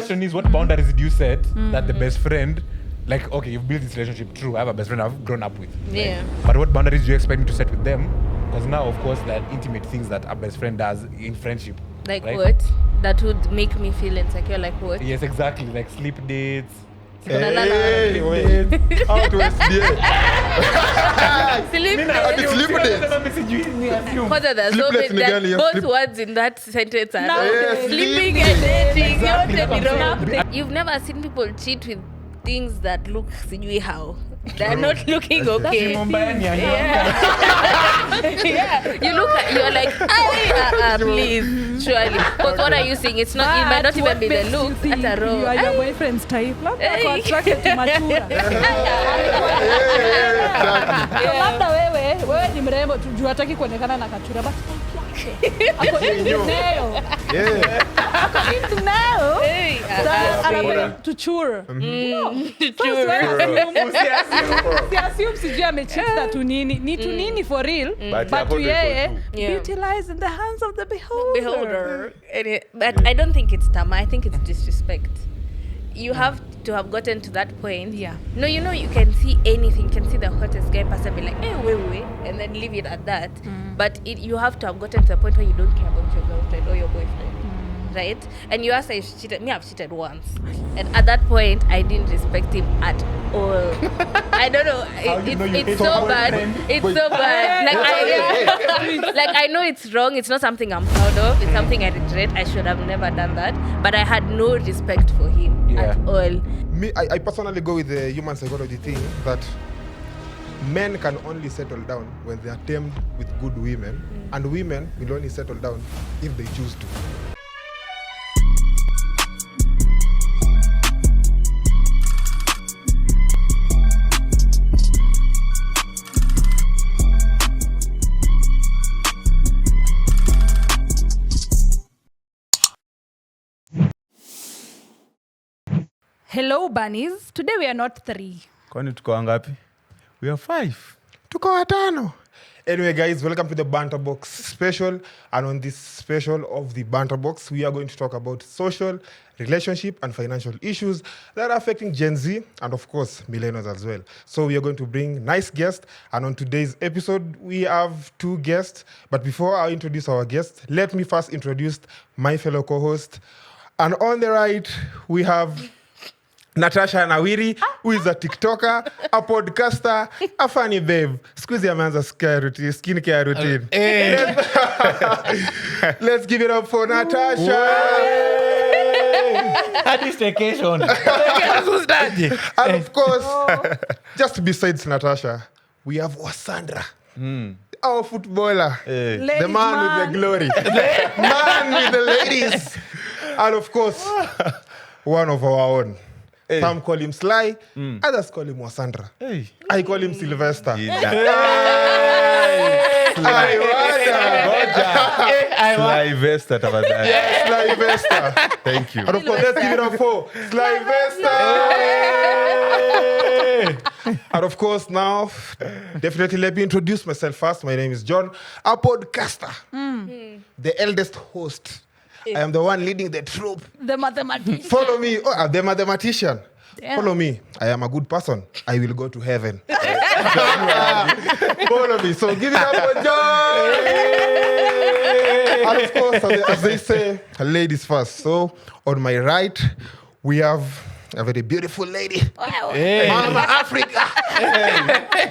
question is, what boundaries did you set that the best friend, like, okay, you've built this relationship, true, I have a best friend I've grown up with. Yeah. Right? But what boundaries do you expect me to set with them? Because now, of course, there are intimate things that a best friend does in friendship. Like right? what? That would make me feel insecure. Like what? Yes, exactly. Like sleep dates. Hey, wait. How to SDA? Sleep dates. Both words in that sentence are sleeping and dating. Exactly. You've never seen people cheat with things that look sijui how. They're not looking okay. Yeah. You're like, please, surely. But what are you saying? It's not. It might not even be the look. At a row. You are your boyfriend's type. Attracted to mature. Labda wewe ni mrembo tu hataki kuonekana na kachura basi. Ako into nail. Yeah. Ako into nail. Anapenda to chur. Si assume sijui amechita tu nini. Ni tu nini for real. But yeye utilize in the hands of the beholder. But I don't think it's tama. I think it's disrespect. You have to have gotten to that point. Yeah. No, you know, you can see anything. You can see the hottest guy pass and be like, wait, and then leave it at that. But you have to have gotten to the point where you don't care about your girlfriend or your boyfriend. Right? And you ask, I've cheated once. And at that point, I didn't respect him at all. I don't know. It's so bad. It's so bad. Like I know it's wrong. It's not something I'm proud of. It's something I regret. I should have never done that. But I had no respect for him at all. Me, I personally go with the human psychology thing that men can only settle down when they are tamed with good women, and women will only settle down if they choose to. Hello, bunnies. Today we are not 3. Kwani tuko wangapi? We are 5. Tuko watano. Anyway, guys, welcome to the Banter Box special. And on this special of the Banter Box, we are going to talk about social, relationship, and financial issues that are affecting Gen Z and, of course, millennials as well. So we are going to bring nice guests. And on today's episode, we have 2 guests. But before I introduce our guests, let me first introduce my fellow co-host. And on the right, we have Natasha Nawiri, who is a TikToker, a podcaster, a funny babe. Squeeze your man's skincare routine. Let's give it up for Natasha. At this vacation. And of course, just besides Natasha, we have Wasandra. Our footballer. The man with the glory. The man with the ladies. And of course, one of our own. Some call him Sly, others call him Wasandra. I call him Sylvester. Slyvester. Slyvester. Thank you. And of course, let's give it up for Slyvester. And of course, now, definitely let me introduce myself first. My name is John, a podcaster, the eldest host. I am the one leading the troop. The mathematician. Follow me. The mathematician. Damn. Follow me. I am a good person. I will go to heaven. Follow me. So give it up for John. And of course, as they say, ladies first. So on my right, we have a very beautiful lady. Wow. Mama Africa.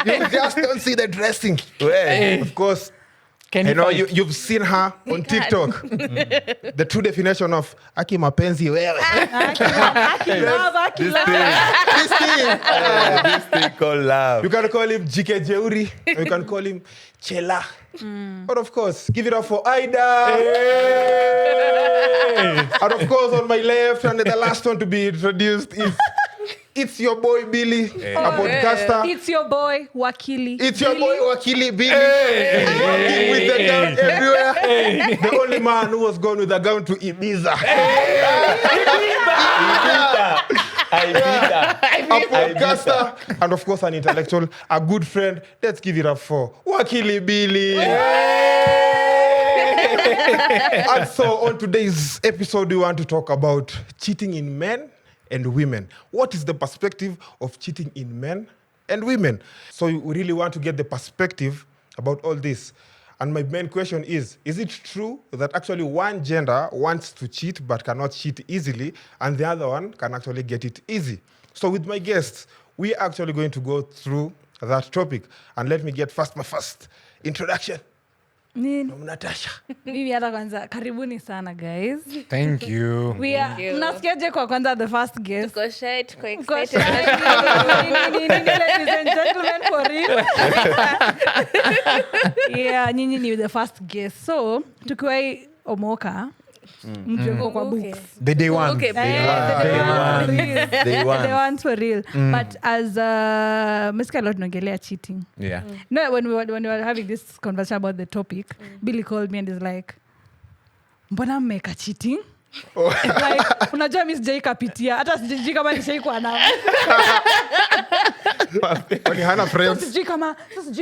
You just don't see the dressing. Of course, you've seen her on TikTok. The true definition of Aki mapenzi wewe. This thing called love. You can call him GK Jeuri, or you can call him CHELA. But of course, give it up for Ida. And of course, on my left, and the last one to be introduced is it's your boy Billie, a podcaster. It's your boy Wakili. It's your boy Wakili Billie. Walking with the gown everywhere. The only man who was gone with the gown to Ibiza. A podcaster. And of course, an intellectual, a good friend. Let's give it up for Wakili Billie. And so on today's episode, we want to talk about cheating in men and women. What is the perspective of cheating in men and women? So we really want to get the perspective about all this. And my main question is it true that actually one gender wants to cheat but cannot cheat easily and the other one can actually get it easy? So with my guests, we are actually going to go through that topic. And let me get my first introduction. From Natasha. Mimi hata kwanza karibuni sana guys. Thank you. We are unasikiaje kwa kwanza the first guest? Tuko shy, tuko Kwa excited. ladies and gentlemen for real. Yeah, nyinyi ni the first guest. So, tukiwai omoka mjoko kwa Okay. books. The day one. Okay, The ones for real. But as Mr. Lot nongelea cheating. Yeah. No, when we were having this conversation about the topic, Billy called me and is like, mbona mmeka cheating? Like, unajua mimi sijai kapitia hata sijui kama nishaikuwa nao. When hana friends. Sijui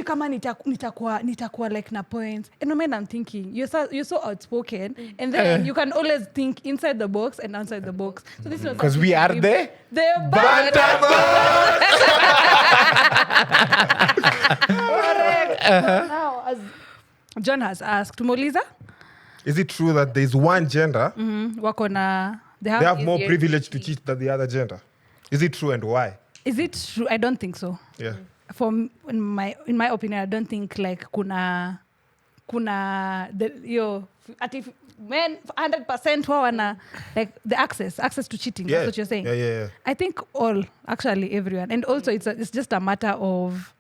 kama nitakuwa like na points. And when I'm thinking, you're so outspoken and then you can always think inside the box and outside the box. So this was Because we are the Banter. Correct. Now, as John has asked, Tumoliza, Is it true that there's one gender, wako na they have more easier privilege to cheat than the other gender? Is it true and why? Is it true? I don't think so. Yeah. In my opinion, I don't think like kuna ati men 100% wao wana like the access to cheating. Yeah. That's what you're saying. Yeah. I think actually everyone, and also it's just a matter of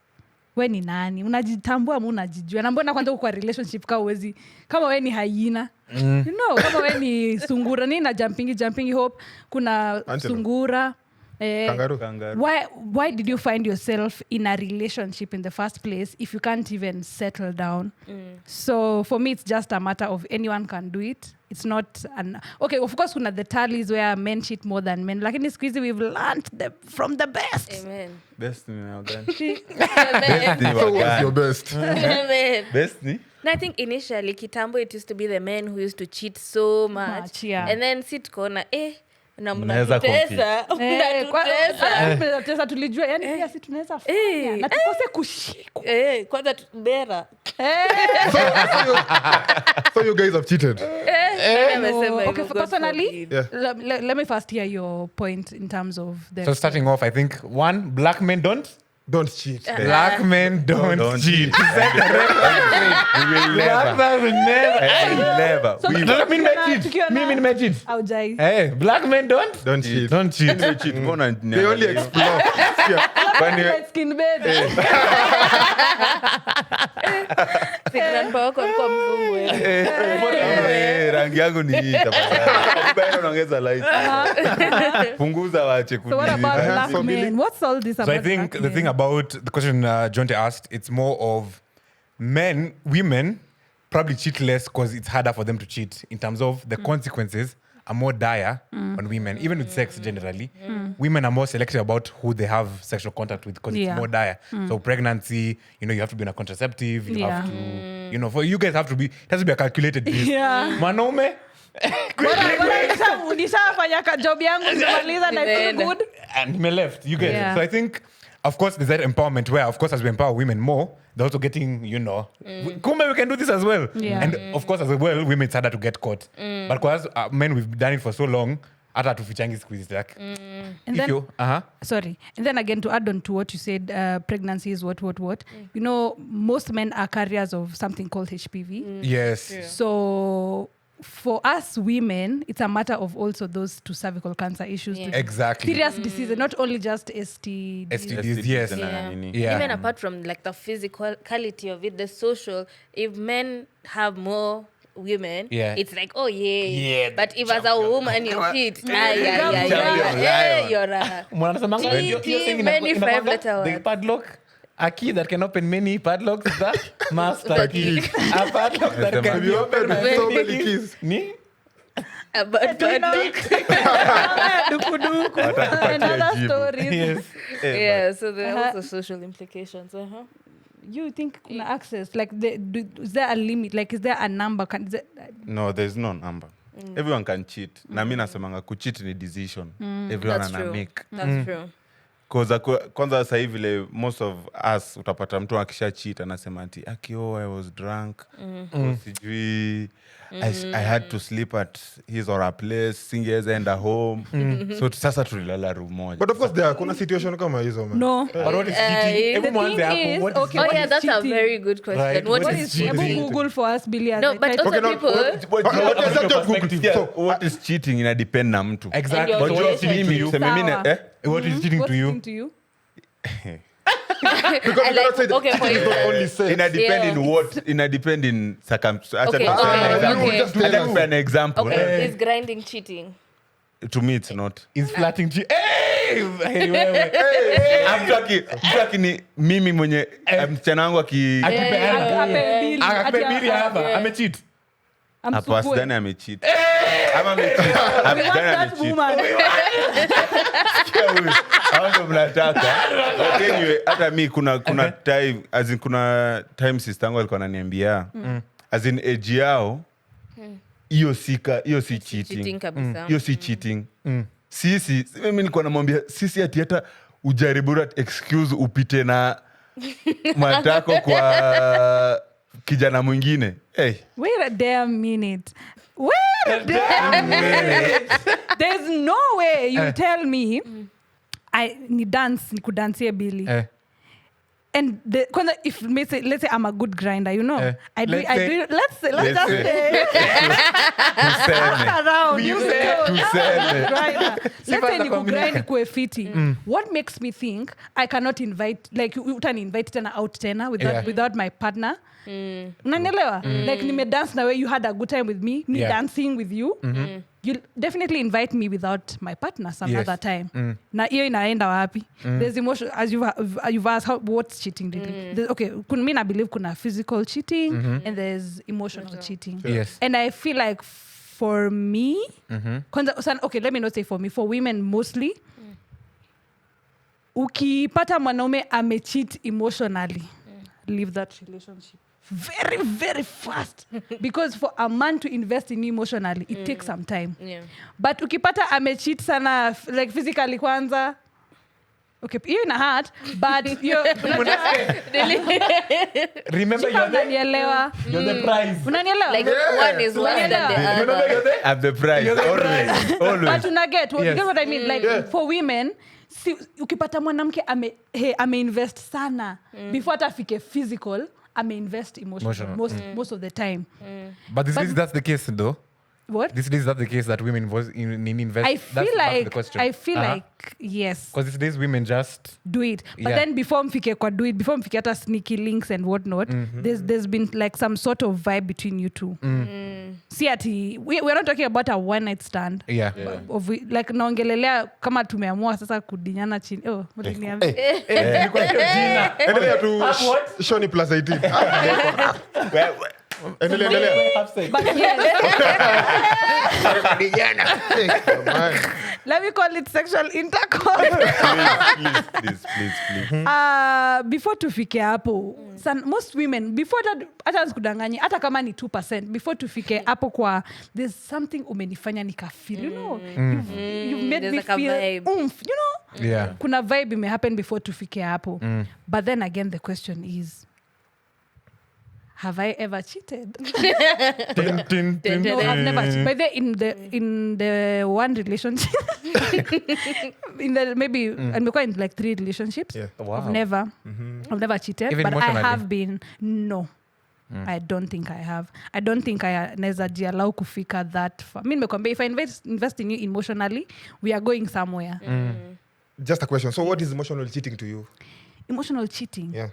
we ni nani unajitambua ama unajijua na mbona kwanza uko kwa relationship kama we ni hyena you know kama we ni sungura nini na jumping hope kuna Antelope. sungura Kangaroo. why did you find yourself in a relationship in the first place if you can't even settle down? So for me, it's just a matter of anyone can do it. It's not okay, of course kuna the tallies where men cheat more than men, lakini siku hizi we've learned from the best. Amen. Best ni na gani? Amen. Ni So wa what's your gani? best? Amen. Best ni? And I think initially kitambo it used to be the men who used to cheat so much. Yeah. And then si tukaona na Mnaweza mnatutesa. Mnatutesa. Tesa tulijua yani pia si tunaweza fanya na tukose kushikwa. Kwanza bera. So you guys have cheated? Okay, personally, Yeah. let me first hear your point in terms of the So starting off, I think one, black men don't. Don't cheat. Black men don't cheat. We will Black never. men will never. We will never. So We Doesn't mean tukiona- cheat. tukiona- Mimi nimecheat. Aujai. Hey, black men don't. Don't cheat. Don't cheat. cheat. Mbona They only explore. Yeah. Kwani we- Light skin baby. Si grandpa wako alikuwa mzungu. rangi yangu ni hii tafadhali. Bado unaongeza light. Punguza waache So what about black So Billy? men? What's all this So about I think black the men? thing about the question Jonte asked, it's more of women probably cheat less because it's harder for them to cheat in terms of the consequences are more dire on women, even with sex generally. Women are more selective about who they have sexual contact with because Yeah. it's more dire. So pregnancy, you have to be on a contraceptive. You have Yeah. to, for you guys have to be, it has to be a calculated piece. Yeah. Manaume, Nishafanya job yangu nimemaliza na I feel Nimeenda. good. and me left. You get Yeah. it. So I think, of course, there's that empowerment where, of course, as we empower women more, they're also getting, kumbe we can do this as well. Yeah. And of course, as well, women it's harder to get caught. But because men, we've done it for so long, hata tufichangi siku hizi like. And If then- you, Sorry. And then again, to add on to what you said, pregnancy is what. Most men are carriers of something called HPV. yes. So for us women, it's a matter of also those two cervical cancer issues. Yeah. To Exactly. serious diseases, not only just STD. STDs, yes. Yeah. Yeah. Even apart from like the physicality of it, the social, if men have more women, Yeah. it's like, oh yeah. Yeah, But if as a woman you cheat, Champion you're a Mwanasema Cheating, you're saying many inakuanga five-letter the words. padlock, a key that can open many padlocks is the master key. A padlock that can Have be you opened opened with so by many keys? Ni? but And other stories. Yes. yeah, so there are also social implications. you think kuna access like is there a limit, like is there a number, No, there's no number. Everyone can cheat. Na mimi nasemanga kucheat ni decision. Everyone That's ana true. make. That's true. Kwanza sasa hivi vile most of us utapata mtu akisha cheat anasema ati I was drunk. Sijui I had to sleep at his or her place, singeweza enda home. So sasa tulilala room moja. But of course there kuna situation kama hizo man. no. But what is cheating? The Everyone's thing there. is, What is okay, Oh what yeah, is that's a cheating? very good question. Right. What What is is cheating? cheating? Google for us, Billy. No, but also Okay, no, people. What is that job Google? So what is cheating ina depend na mtu. Exactly. And So your what is cheating to you? Sema mimi Sawa. What is cheating What's to you? cheating to you? Because I you cannot like- say that okay, for cheating is not instance. only sex. Ina depend Yeah. in what? Ina depend in circumstances. Okay, okay. Just An example. Okay, is grinding cheating? To me it's not. Is flirting to you? Hey, wewe. Mtu akini mimi mwenye msichana wangu Akipeana. Ape Billy. Akakupea hapa. Amecheat. hapo asidhani amecheat. Ama amecheat. We want Asidhani that amecheat. woman. Hao ndio mnataka. But anyway, hata mi kuna time as in kuna time sister yangu alikuwa ananiambia as in age yao hiyo si Cheating cheating. kabisa. Hiyo si cheating. Sisi mimi nilikuwa namwambia sisi ati hata ujaribu excuse upite na matako kwa kijana mwingine. Hey. Wait a damn minute. Wait a damn minute. There's no way you tell me ni kudansia Billy. And if let's say I'm a good grinder, you know, let's just say around. Let's say ni kugrind kwe fiti. What makes me think I cannot invite, like utani invite tena out tena without my partner? Unanielewa? Like nimedance na way you had a good time with me, dancing with you. You'll definitely invite me without my partner some other time. Na hiyo inaenda wapi? There's emotion, as you've asked, what's cheating really? Okay, I believe kuna physical cheating and there's emotional cheating. Yes. And I feel like for me, okay, let me not say for me, for women mostly, ukipata mwanaume amecheat emotionally, leave that relationship very, very fast. Because for a man to invest in you emotionally, it takes some time. Yeah. But ukipata amecheat sana, like physically kwanza, okay, you're in a heart, but you're... Remember you're the prize. Unanielewa? Like one is worse than the other. At the price. Always. But unaget, you get what I mean? Like for women, ukipata mwanamke ame-invest sana before hata afike physical, ame-invest emotional. Most of the time. But that's the case though. What? These days that's the case that women invest. I feel that's like yes. Because these days women just do it. But then before mfike hata sneaky links and whatnot, there's been like some sort of vibe between you two. See ati we're not talking about a one night stand. Yeah. Like naongelelea kama tumeamua sasa kudinyana chini. Uliniambia. Endelea tu Shoni plus 18. Endelea. But yes. Let me call it sexual intercourse. Please. Before tufike hapo, most women, before hata nsikudanganye, hata kama ni 2%, before tufike hapo kwa, there's something umenifanya nikafeel, you know, you've made There's me like a feel vibe. oomph, you know. Yeah. Kuna vibe may happen before tufike hapo. But then again, the question is, have I ever cheated? No, I've never cheated. By the in the one relationship, I'm quite in like 3 relationships. Yeah. Wow. I've never cheated, Even but I emotionally? have been. No, I don't think I have. I don't think I naweza jiallow kufika that far. Mimi nimekwambia, if I invest in you emotionally, we are going somewhere. Just a question. So what is emotional cheating to you? Emotional cheating. Yeah.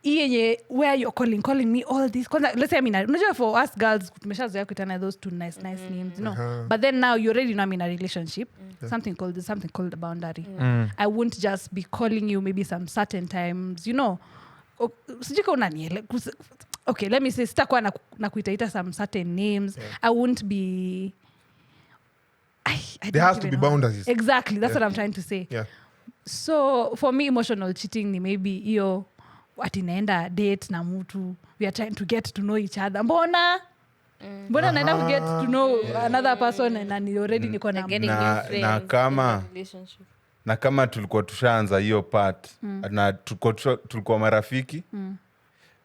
Yenye where you're calling me all this. Let's say unajua for us girls tumeshazoea kuitana those two nice names, you know. But then now you already know I'm in a relationship. Something called a boundary. I won't just be calling you maybe some certain times, you know. Sijika unaniele. Okay, let me say sitakuwa na kuitaita some certain names. I won't be There has to be boundaries. Exactly. That's what I'm trying to say. Yeah. So for me, emotional cheating ni maybe iyo ati naenda date na mtu, we are trying to get to know each other. Mbona naenda to get to know another person and ni already niko na na kama tulikuwa tushaanza hiyo part na tulikuwa marafiki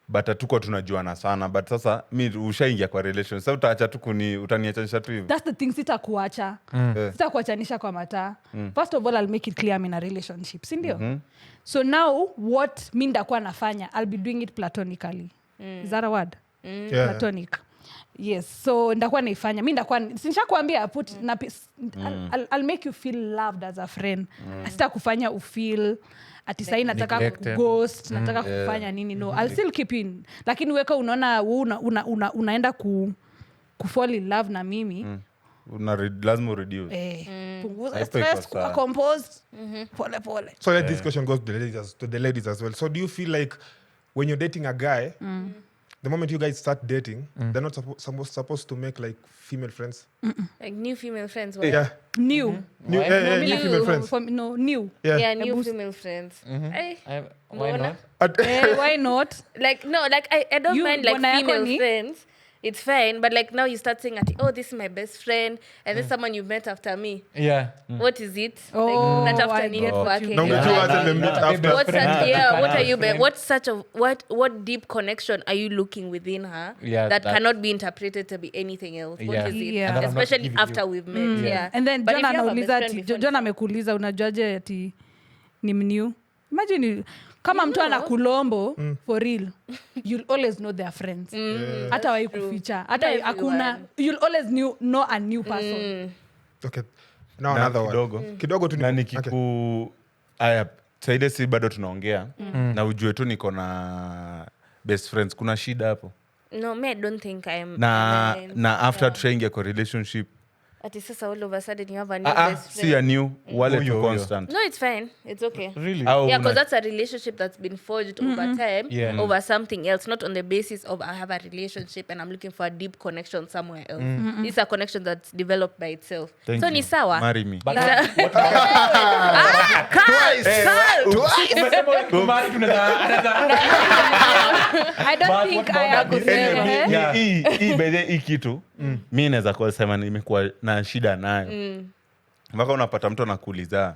but hatukuwa tunajuana sana, but sasa mi ushaingia kwa relation, sasa utaacha tu utaniachanisha tu hivyo. That's the thing, sitakuachanisha kwa mataa. First of all, I'll make it clear I'm in a relationship, si ndio? So now what mi ndakuwa nafanya, I'll be doing it platonically. Is that a word? Platonic. Yes, so ndakuwa naifanya mi sinishakuambia I'll make you feel loved as a friend. Sita kufanya ufeel ati sahi nataka ghost, nataka kufanya nini. No, I'll still keep in, lakini weka unaona unaenda fall in love na mimi, lazima reduce punguza stress, kuwa composed, pole. So let this question goes to the ladies as well. So do you feel like when you're dating a guy, the moment you guys start dating, they're not supposed to make like female friends? Like new female friends? Yeah. New female friends. New. Yeah, new female friends. Why not? Why not? Like, no, like I don't mind like female friends. It's fine, but like now you start saying, oh, this is my best friend, and then someone you met after me. Yeah. What is it? Oh, like, not after I get what you mean. What deep connection are you looking within her that cannot be interpreted to be anything else? What is it? Yeah. Especially after we've met. Yeah. And then John amekuuliza unajuaje ati ni mniu? Imagine kama mtu anakulombo for real, you'll always know their friends. Hata wai kuficha, hata hakuna, you'll always know a new person. Okay. Now another one. Kidogo tu na nikiku aya saide si bado tunaongea na ujue tu niko na best friends, kuna shida hapo? No, me I don't think I'm na after trying kwa relationship ati sasa all of a sudden you have a new best friend. See a new wale to constant. No, it's fine. It's okay. Really? Yeah, because that's a relationship that's been forged over time, over something else, not on the basis of I have a relationship and I'm looking for a deep connection somewhere else. It's a connection that's developed by itself. Thank so you. Ni sawa. Marry me. But I don't think I have hii kitu mi naweza kusema nimekuwa na shida nayo mpaka unapata mtu anakuuliza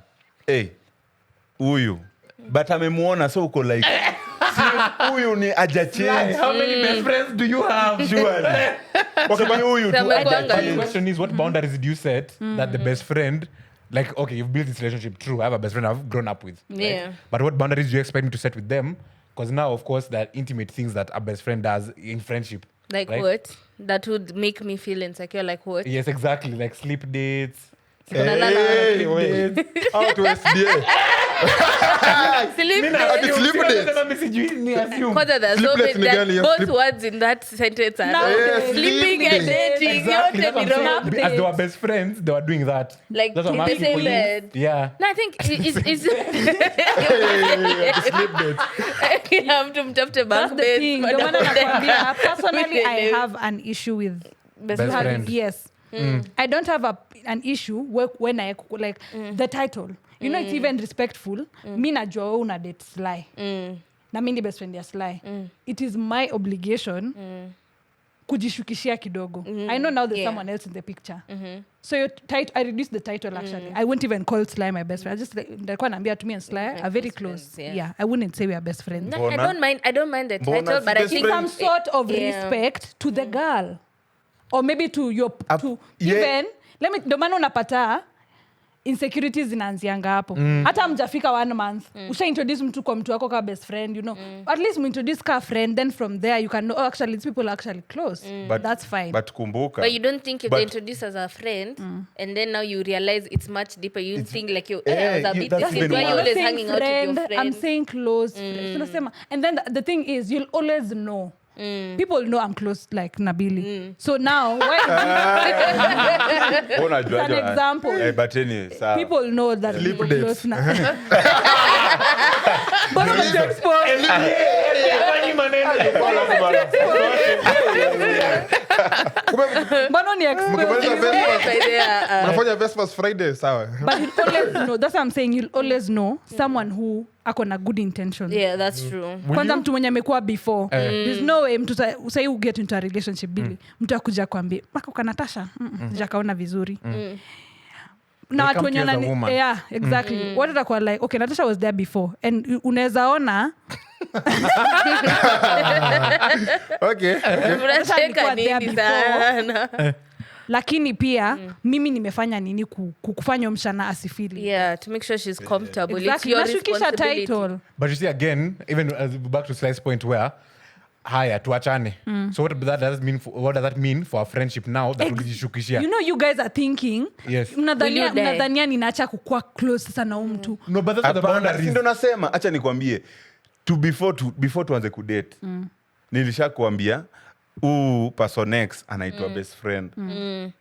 huyu but amemuona so uko like huyu ni ajachange. How many best friends do you have? Surely. Okay, but huyu tu The question is, what boundaries did you set that the best friend, like, okay, you've built this relationship, true, I have a best friend I've grown up with. Yeah. Right? But what boundaries do you expect me to set with them? Because now, of course, there are intimate things that a best friend does in friendship. Like right? what? That would make me feel insecure. Like what? Yes, exactly. Like sleep dates. Hey, wait. How to SDA? Sleep both words in that sentence are sleeping and dating. Exactly. As they were best friends, they were doing that. Like that's in the same bed. Yeah. No, I think it's you have to mtafute That's bunk the beds. thing. Ndio maana nakwambia, personally, I have an issue with Best Best friend. friend. Yes. I don't have an issue when I like the title. You know, it's even respectful. Mi najua wewe una date Sly. Na mimi ni best friend ya Sly. It is my obligation kujishukishia kidogo. I know now there's someone else in the picture. So I reduced the title actually. I wouldn't even call Sly my best friend. I just nilikuwa naambia to me and Sly are very close. Friends, Yeah, I wouldn't say we are best friends. No, I don't mind the title, but I best think Some sort of respect to the girl. Or maybe to your even ndio maana unapata insecurities zinaanzianga hapo. Hata mjafika 1 month usha introduce mtu kwa mtu wako kama best friend, you know. At least introduce ka friend, then from there you can know, oh, actually these people are actually close. But that's fine. But kumbuka. But you don't think if they introduce as a friend and then now you realize it's much deeper, you think like I was a bit that's different. Why been you worse. always hanging out with your friend? I'm saying close friends. And then the thing is, you'll always know. People know I'm close like Nabili. So now, it's an example. But anyway, People know that Sleep I'm dates. close But I'm to expose. Mbona ni Mkimaliza explosive? Vespas, unafanya Vespas Friday, sawa. But you always know, that's what I'm saying, you'll always know someone who ako na good intention. Yeah, that's true. Kwanza mtu mwenye amekuwa before. There's no way mtu say you get into a relationship Billy. Mtu akuja kwambia, "Maka uka Natasha." Sijakaona vizuri. Na watu wenye yeah, exactly. What atakuwa like, okay, Natasha was there before and unaweza ona Okay. Unacheka nini sana? lakini pia mimi nimefanya nini kukufanya mshana asifili. Yeah, to make sure she's comfortable. Exactly. It's your Nashukisha responsibility. title. But you see again, even back to Slice's point where haya tuachane. So what does that mean for our friendship now that ulijishukishia? You know you guys are thinking Yes. mnadhania ninaacha kukua close sasa na mtu. No, but that's the Hapana, boundaries. si ndo nasema acha nikwambie before tuanze kudate nilishakwambia person X anaitwa best friend.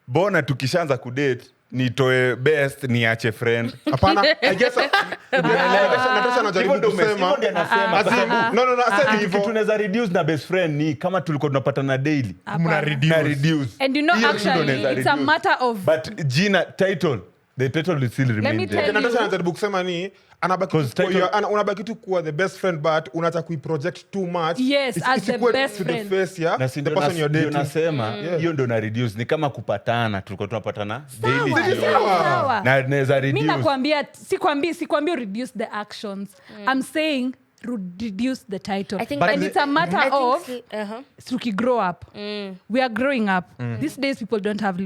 Bona tukishaanza kudate nitoe best niache friend. Hapana, I guess Natasha anajaribu kusema. No, asema hivyo. Tunaweza reduce na best friend ni kama tulikuwa tunapatana daily. Muna reduce. And you know Hiyo actually ndo naweza it's a reduce. matter of But jina title, the title will still me remain tell there. Natasha anajaribu kusema ni unabaki tu kuwa the best friend but unataka kuiproject too much. Yes, as the isikuwe best to the friend. face, yeah? Na si The ndo person you're dating. nasema hiyo ndo na reduce ni kama kupatana tulikuwa tunapatana daily. sawa. Na naweza Mimi reduce. nakwambia sikwambia reduce the actions. I'm saying reduce the title. I think And but it's a matter I think of to grow up. We are growing up. These days people don't have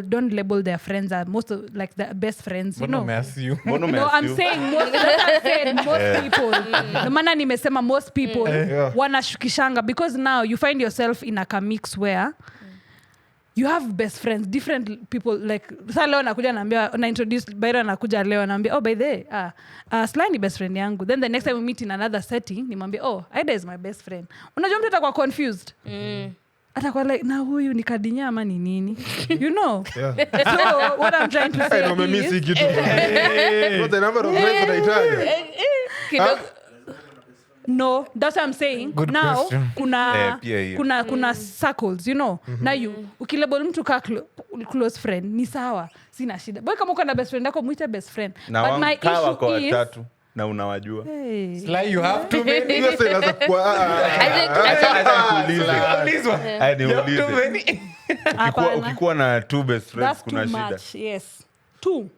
don't label their friends as most of like their best friends, you know. Mbona No, I'm umeassume? saying most people. No maana nimesema most people wanashukishanga because now you find yourself in a mix where you have best friends, different people. Like sasa leo nakuja naambia na introduce Byron nakuja leo naambia by the way Sly ni best friend yangu, then the next time we meet in another setting nimwambia Aida is my best friend. Unajua mtu atakuwa confused. Atakuwa like na huyu ni kadinyama ni nini, you know. So what I'm trying to say Umemiss is kitu. What the number of friends unaitaja? no, that's what I'm saying. Good Now question. Pia hiyo. kuna circles, you know. Now you ukilabel mtu ka close friend ni sawa, sina shida. Boy kama uko na best friend yako muite best friend. Na But my kaa wako issue is watatu na unawajua. Sly, you have too many. Hiyo sasa inaweza kuwa Acha niulize. Hapana. Ukikuwa na two best friends That's kuna too shida. much. Yes. Two.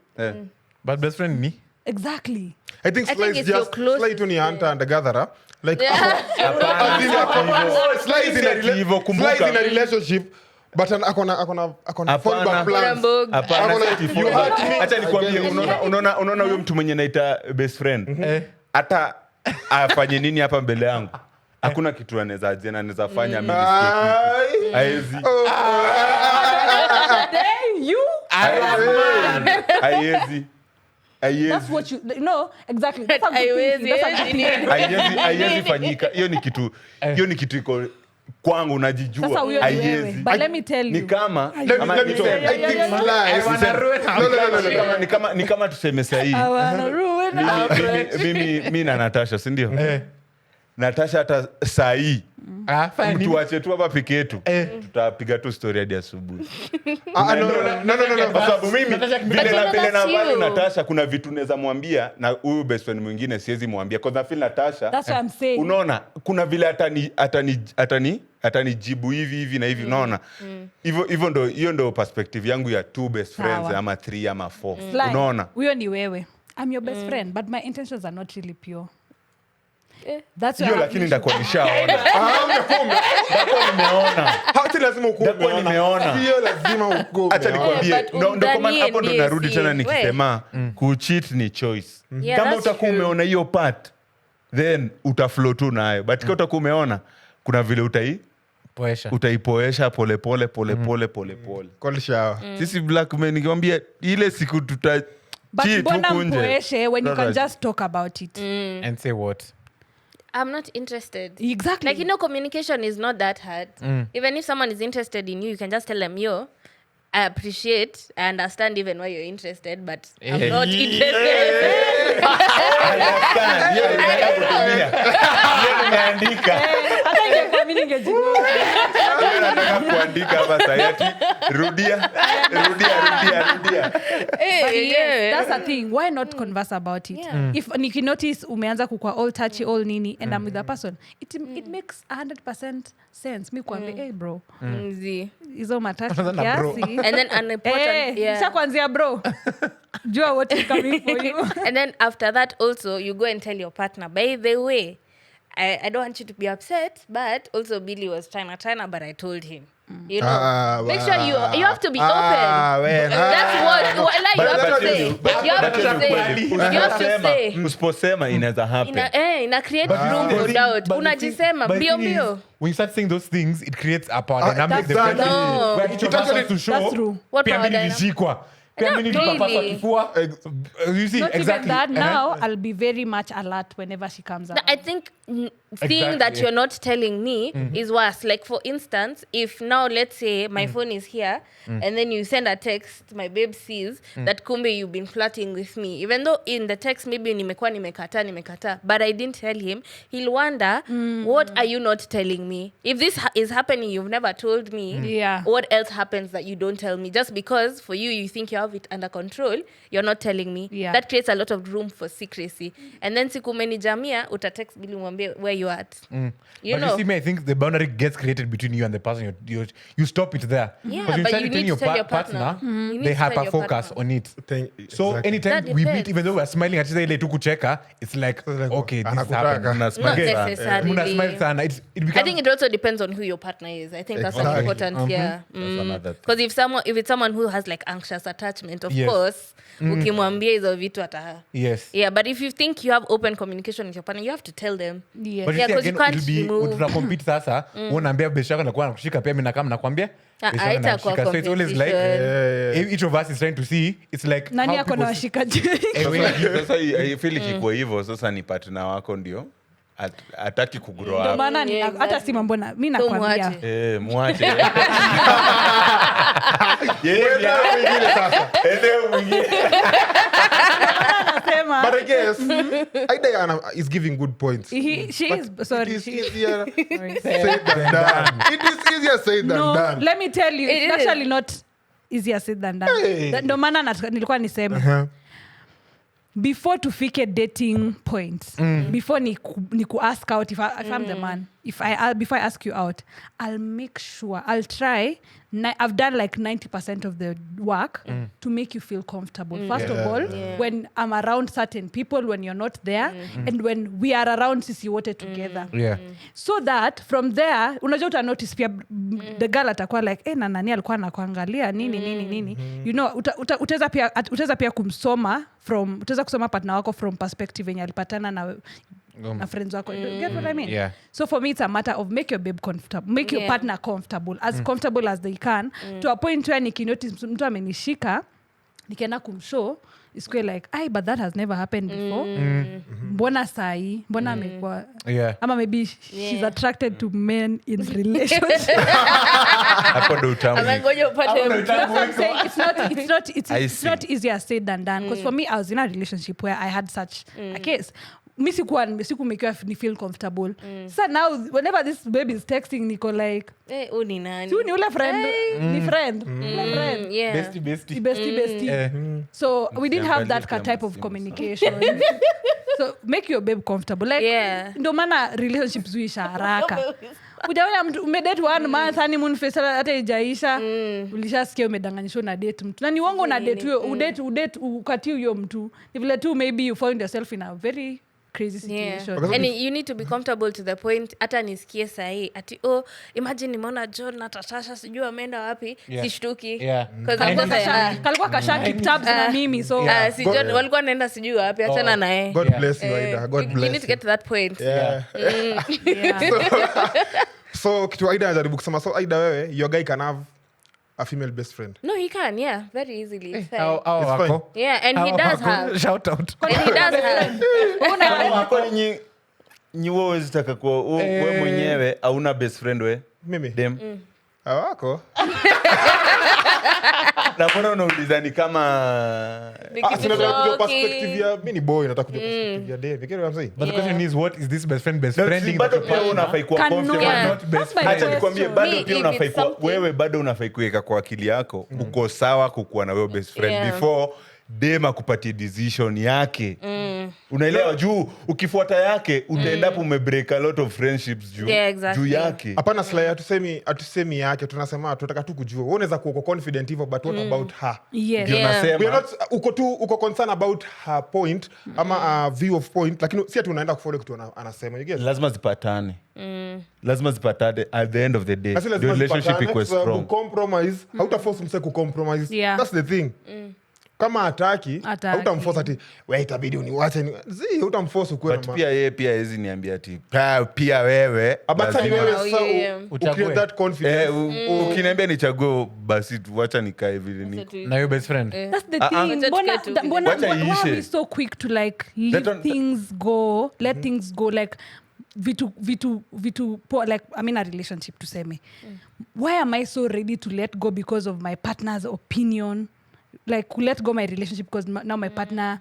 But best friend ni? Exactly. I think I Sly think is it's your just close- Sly tu ni hunter and gatherer. Like Hapana, Sly is in a hivyo, kumbuka. Sly is in a relationship but akona fallback plans. Hapana, Like, si you hurt me, acha nikwambie, I get it. unaona huyo mtu mwenye naita best friend hata afanye nini hapa mbele yangu hakuna kitu anaweza fanya mimi nisikie kitu. Haezi. You Haiezi. that's what you know exactly. That's a good thing. That's a good thing. Haiezi fanyika. Hiyo ni kitu iko kwangu Sasa najijua. huyo ni wewe. Haiezi. But let me tell Ni you. kama Let me say, I think Sly ni kama tuseme sahihi. I wanna ruin our friendship. Mimi na Natasha, si ndio? Natasha hata sahi tuache tu hapa peke yetu tutapiga tu story hadi asubuhi. no. Kwa sababu mimi vile that's na you. Natasha kuna vitu naweza mwambia na huyu best friend mwingine siwezi mwambia because I feel Natasha. That's what I'm saying. Unaona kuna vile atanijibu hivi na hivi unaona. Hiyo ndo perspective yangu ya two best friends Sawa. ama three ama four. Sly, Unaona? huyo ni wewe. I'm your best friend but my intentions are not really pure. That's Hiyo why lakini ndakuwa nishaona. Ndakuwa nimeona. Hata lazima Ndakuwa nimeona. Hiyo lazima uko. Acha nikwambie, but ndo kwa maana udhanie hapo ndo ndiye narudi si. tena nikisema kucheat ni choice. Yeah, Kama that's utakuwa true. umeona hiyo part then utaflow tu nayo. But kama utakuwa umeona kuna vile utaipoesha pole. Call shower. Sisi black men nikwambia ile siku tuta but cheat mbona huku nje. mpoeshe when you can Sasa- just talk about it. And say what? I'm not interested. Exactly. Like, you know, communication is not that hard. Even if someone is interested in you, you can just tell them, yo, I appreciate, I understand even why you're interested, but I'm not interested. Hiyo nataka kutumia. Hiyo nimeandika. Hata ingekuwa mimi ningejibu. Nataka kuandika hapa sayati. Rudia. But yes, that's a thing. Why not converse about it? If you notice umeanza kukua all touchy, all nini, and I'm with a person, it makes 100% sense. Mi kuambia, hey bro, hizo matatu kiasi. And then an important, Nisha kuanzia bro. Jua what is coming for you. And then after that also, you go and tell your partner, by the way, I don't want you to be upset, but also Billy was China, but I told him. You know, make sure you have to be open. That's what you have to say. You have to say. Usiposema inaweza happen. Ina create room for doubt. Unajisema bio. When you start saying those things, it creates a power dynamic. Exactly. No. Where each of us has to show. That's true. What Pia power mimi dynamic? nilishikwa. Pia Not mimi nilipapaswa really. kifua. You see, Not exactly. even that. Now, I'll be very much alert whenever she comes out. I think seeing that you're not telling me is worse. Like, for instance, if now, let's say my phone is here and then you send a text, my babe sees that kumbe you've been flirting with me. Even though in the text maybe nimekata, but I didn't tell him, he'll wonder, what are you not telling me? If this is happening, you've never told me, what else happens that you don't tell me? Just because for you think you have it under control, you're not telling me. Yeah. That creates a lot of room for secrecy. And then siku umenijamia, utatext Billy mwambie where you at. You But know. you see me, I think the boundary gets created between you and the person. You stop it there. Yeah, Because but you you tell need your to tell your partner. You need they to tell hyper your focus partner. on it. So Exactly. anytime That we depends. meet, even though we're smiling at each other, ile tu kucheka, it's like, okay, this is Anakutaka. happening. Not necessarily. Muna smile sana. It becomes, I think it also depends on who your partner is. I think that's an Exactly. important, That's another thing. Because if it's someone who has like anxious attachment, of Yes. course, ukimwambia hizo vitu ata. yes. Yeah, but if you think you have open communication with your partner, you have to tell them. Yes. But Yeah, you see, 'cause you again, can't it'll be, remove. utakompete sasa, unaambia beshaka yako nakuwa nakushika, pia mimi nakam nakwambia. beshaka haitakuwa nakushika. So it's always like, competition. each of us is trying to see, it's like, Nani how ako na people washikaji? Sasa I feel ikikuwa hivyo sasa ni partner wako ndio hataki kugrow Ndio up. maana Yeah, hata si mambo na mimi So nakwambia. mwache. Mwache. Mwingine sasa. Eneo mwingine. Nasema But I guess Aida is giving good points. she is sorry. It is She is easier sorry. said than done. It is easier said than No, done. let me tell you, It it's is. actually not easier said than done. Hey. Ndio maana nilikuwa niseme before tufike dating points, before ni ku ask out if I'm the man, before I ask you out, I'll make sure, I'll try, I've done like 90% of the work to make you feel comfortable. First of all, when I'm around certain people, when you're not there, and when we are around sisi wote together. Yeah. So that from there unajua uta notice pia the girl atakuwa like na nani alikuwa anakuangalia nini you know utaweza pia kumsoma from utaweza kusoma partner wako from perspective yenye alipatana na friends wako. You get what I mean? Yeah. So for me it's a matter of make your babe comfortable, make your partner comfortable, as comfortable as they can, to a point where nikinotice mtu amenishika nikienda kumshow isikue like but that has never happened before. Mbona sai mbona amekuwa ama maybe she's attracted to men in relationship. Hapo ndo utamu. Amengoja upate That's what I'm saying. I It's see. not easier said than done. Because for me, I was in a relationship where I had such a case. Sikumekiwa ni feel comfortable. So now, whenever this baby is texting, Nico like, uni nani? si ni ule friend, ni friend, ule friend. Yeah. Bestie. So we didn't have that type of communication. So make your babe comfortable. Like, ndo maana relationships huisha haraka. Ujaona mtu umedate 1 month honeymoon phase hata ijaisha, ulishasikia umedanganyishwa na date mtu. Na ni uongo na date huyo, udate ukati huyo mtu. Ni vile tu maybe you find yourself in a very crazy situation. And you need to be comfortable to the point hata nisikie sahi ati imagine nimeona John na Tatasha sijui ameenda wapi, sishtuki. Because Kalikuwa kasha keep tabs na mimi so si John walikuwa naenda sijui wapi achana naye. God bless you, Aida. God You bless need to get to that point. Yeah. So kitu Aida anajaribu kusema, so Aida wewe, your guy can have a female best friend. No, he can, very easily. It's fine. How fine. Yeah, and he does have. Shout out. And he does have. Kwani nyi wewe huwezi taka kuwa wewe mwenyewe hauna best friend we? Mimi? Dem. Wako? Na mbona unauliza ni kama Nataka kujua perspective ya mimi ni boy, nataka kujua perspective ya Dave. You get what I'm saying? But the question is, what is this best friending bado pia the unafai kuwa Cannot. comfortable. not best That's my Acha nikwambie question. bado Me, pia if unafai it's kuwa something- wewe bado unafai kuweka kwa akili yako uko sawa kukuwa na wewe best friend Yeah. before dem akupatie decision yake. Unaelewa juu ukifuata yake utaenda hapo umebreak a lot of friendships juu Yeah, exactly. juu yake. Hapana Sly, hatusemi yake, tunasema tunataka tu kujua. Wewe unaweza kuwa confident hivyo, but what about her? Yes. Ndio Yeah. We are nasema not uko concerned about her point ama view of point, lakini si ati unaenda kufollow kitu anasema. You get? lazima zipatane. Lazima zipatane at the end of the day. Asi The lazima relationship zipatane, ikuwe sababu strong. compromise, hautaforce mse kucompromise. Yeah. That's the thing. Kama hataki, Hataki. hautamforce ati wewe itabidi uniwache. Hautamforce ukuwe But na pia yeye pia hezi niambia ati pia wewe Abata ni lazima- wewe Oh, sasa yeah. ucreate that confidence. ukiniambia nichague basi wacha nikae vile niko. Now your best friend. That's the Uh-uh. thing. Wacha Mbona tukae tu. mbona Wacha why are we iishe. so quick to like let Let on- things go, let things go like vitu like I'm in a relationship tuseme. Why am I so ready to let go because of my partner's opinion? Like let go my relationship because now my partner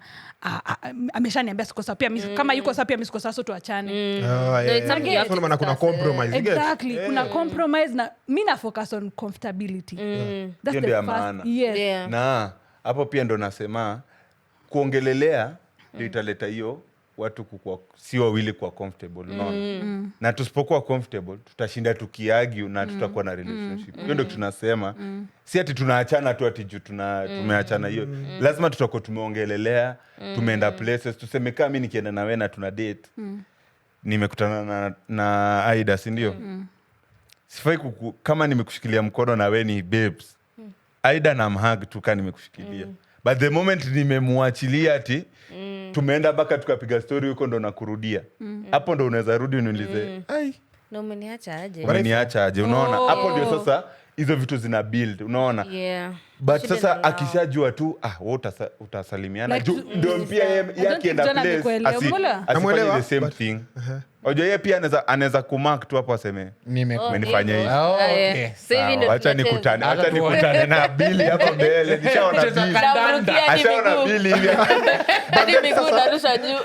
ameshaniambia siko sawa pia kama yuko sawa pia mimi siko sawa, so tuachane. it's something you have to Kuna maana kuna discuss, compromise. You get? Exactly. Kuna compromise na mi na focus on comfortability. That's Hiyo the ndio ya first. maana. Yes. Yeah. Na hapo pia ndo nasema kuongelelea ndio italeta hiyo watu kukua si wawili kuwa comfortable, unaona? Na tusipokuwa comfortable tutashinda tukiargue na tutakuwa na relationship. Hiyo ndio tunasema si ati tunaachana tu ati juu tumeachana hiyo. Lazima tutakuwa tumeongelelea, tumeenda places, tuseme kama mimi nikienda na wewe na tuna date. Nimekutana na Aida, si ndio? Sifai kama nimekushikilia mkono na wewe ni babes. Aida na mhug tu kama nimekushikilia. But the moment nimemwachilia ati tumeenda mpaka tukapiga story huko ndo nakurudia. Hapo ndo unaweza rudi uniulize, ai, Na umeniacha aje? umeniacha aje? Unaona? Hapo ndio sasa hizo vitu zina build, unaona? Yeah. But Shida sasa ndio akishajua tu wewe utasalimiana. Like, Ndio pia yeye don't akienda think John place amekuelewa. Umeelewa? asifanye Namuelewa, the same but- thing. Unajua yeye pia anaweza kumark tu hapo aseme umenifanya hivi. Oh, okay. yeah. So hivi ndio Wacha tunacheza. nikutane, Hata wacha nikutane na Billy hapa mbele. Nishaona Cheza Billy. Namrukia hadi Ashaona miguu. Billy hivi. Hadi miguu narusha juu.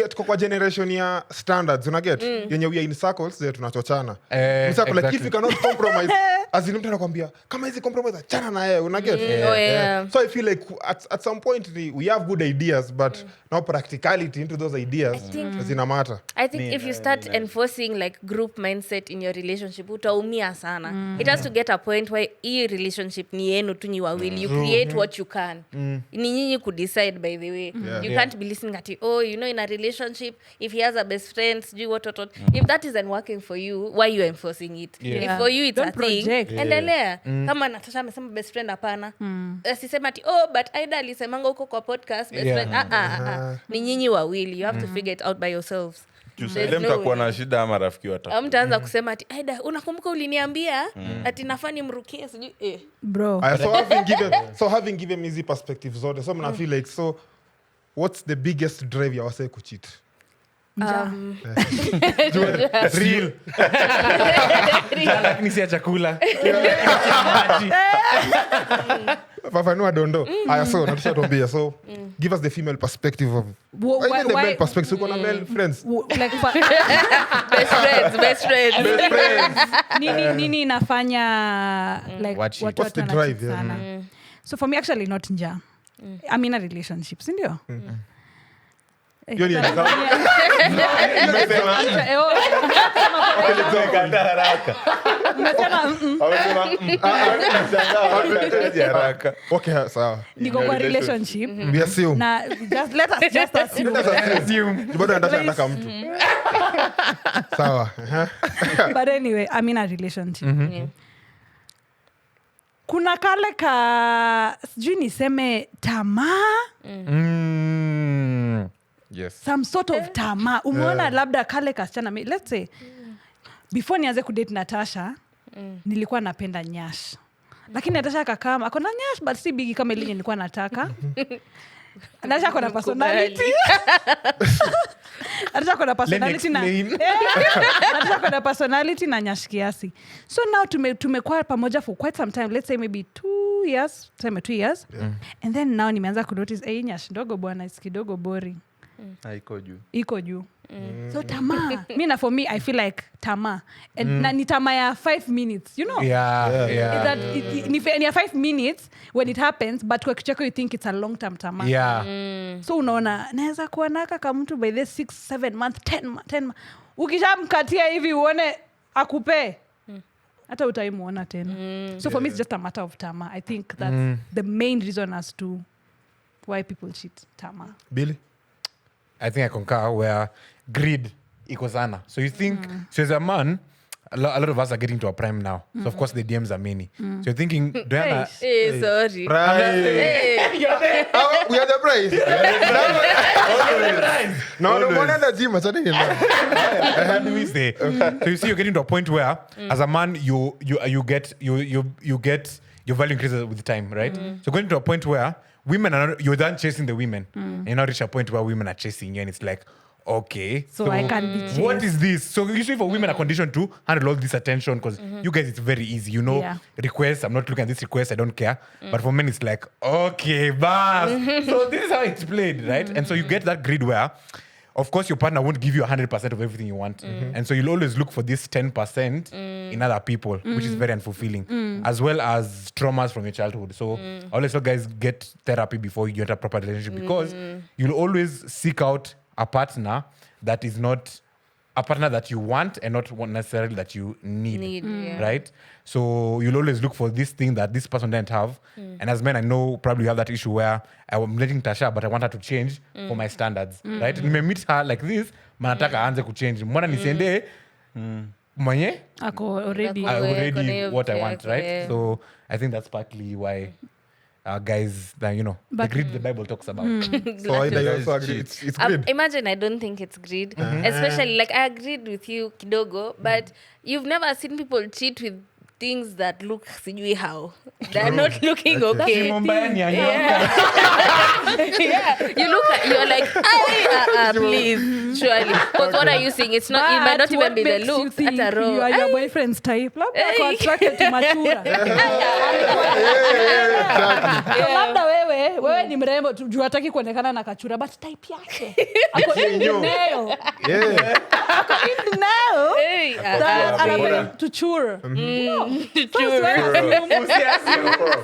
tuko kwa generation ya standards, una get? Yenye we are in circles zetu tunachochana. Eh, Msa like exactly. if you cannot compromise, as in mtu anakuambia kama hizi compromise achana na yeye, una get? Oh, yeah. So I feel like at some point we have good ideas, but now practicality into those ideas zina matter. I think if you start enforcing like group mindset in your relationship, utaumia sana. It has to get a point where hii relationship ni yenu tu, ni wawili. You create what you can. Ni nyinyi kudecide, by the way. You can't be listening at in a relationship, if he has a best friend, sijui what. If that isn't working for you, why you enforcing it? Yeah. If for you it's Don't a thing, project. endelea. Kama Natasha amesema best friend, hapana. Asisema ati but Aida alisemanga huko kwa podcast best Yeah. friend. Ni nyinyi wawili. You have to figure it out by yourselves. Tuseme mtakuwa na shida ama rafiki watakuwa. Mtaanza kusema ati Aida, unakumbuka uliniambia ati nafaa nimrukie sijui Bro. So having given me hizi perspectives zote, so mna feel like, so what's the biggest drive ya wasee kucheat? Real. Lakini si ya chakula. Fafanua dondo. Aya, so natusha tuambia, so give us the female perspective of even the male perspective. Uko na male friends? Like best friends. nini inafanya like What she- watu what's the wanacheat drive, yeah? sana? So for me actually not njaa. I'm in a relationship, si ndio? Hiyo ni example. Okay, sawa. Niko kwa relationship We assume. na let us just assume. Bado anataka anataka mtu. Sawa. But anyway, I'm in a relationship. Kuna kale ka sijui niseme tamaa, Yes. some sort of tamaa. Umeona labda kale kasichana, let's say before nianze kudate Natasha, nilikuwa napenda nyash. Lakini Natasha akakama akona nyash but si bigi kama ile nilikuwa nataka. Natasha akona personality. Natasha akona personality na Natasha akona personality na nyash kiasi. So now tumekuwa pamoja for quite some time, let's say maybe 2 2 years, tuseme 2 years. And then now nimeanza kunotice nyash ndogo bwana is kidogo boring. Iko juu. So tamaa. For me I feel like tamaa. And na ni tamaa ya 5 minutes, you know? Yeah. That in 5 minutes when it happens, but kwa kicheko you think it's a long term tamaa. Yeah. So unaona naweza kuwa naka kama mtu by this 6-7 month 10 ukishamkatia hivi uone akupe hata utaimuona tena. So for me it's just a matter of tamaa. I think that's the main reason as to why people cheat. Tamaa. Billy? I think I concur where greed equals sana. So you think, so as a man, a lot of us are getting to a prime now. So of course the DMs are many. So you're thinking, Diana... Hey, sorry. Price. We are the price. No, one of the gym. How do we say? So you see, you're getting to a point where, as a man, your value increases with time, right? So going to a point where women are not, you're done chasing the women. And you now reach a point where women are chasing you, and it's like, okay, So I can be chased. what is this? So usually for women are conditioned to handle all this attention because you guys, it's very easy. You know, requests, I'm not looking at this request, I don't care. But for men, it's like, okay, boss. So this is how it's played, right? And so you get that greed where, of course, your partner won't give you 100% of everything you want. And so you'll always look for this 10% in other people, which is very unfulfilling, as well as traumas from your childhood. So I always tell guys, get therapy before you enter a proper relationship because you'll always seek out a partner that is not a partner that you want and not necessarily that you need. Right? So you'll always look for this thing that this person didn't have. And as men, I know probably you have that issue where I'm dating Tasha, but I want her to change for my standards. Right? You may meet her like this, manataka aanze kuchange. Mbona nisiende mwenye already what I want, right? So I think that's partly why guys, that, you know, the greed the Bible talks about. So I also agree. It's greed. Imagine I don't think it's greed. Especially, like, I agreed with you, kidogo, but you've never seen people cheat with things that look sijui how. They're not looking okay. You look at, you're like, please, surely. But what are you saying? It's not, it might not even be the look. You are your boyfriend's type. Labda attracted to machura. Labda wewe ni mrembo juu hataki kuonekana na kachura, but type yake ako in denial. To chura.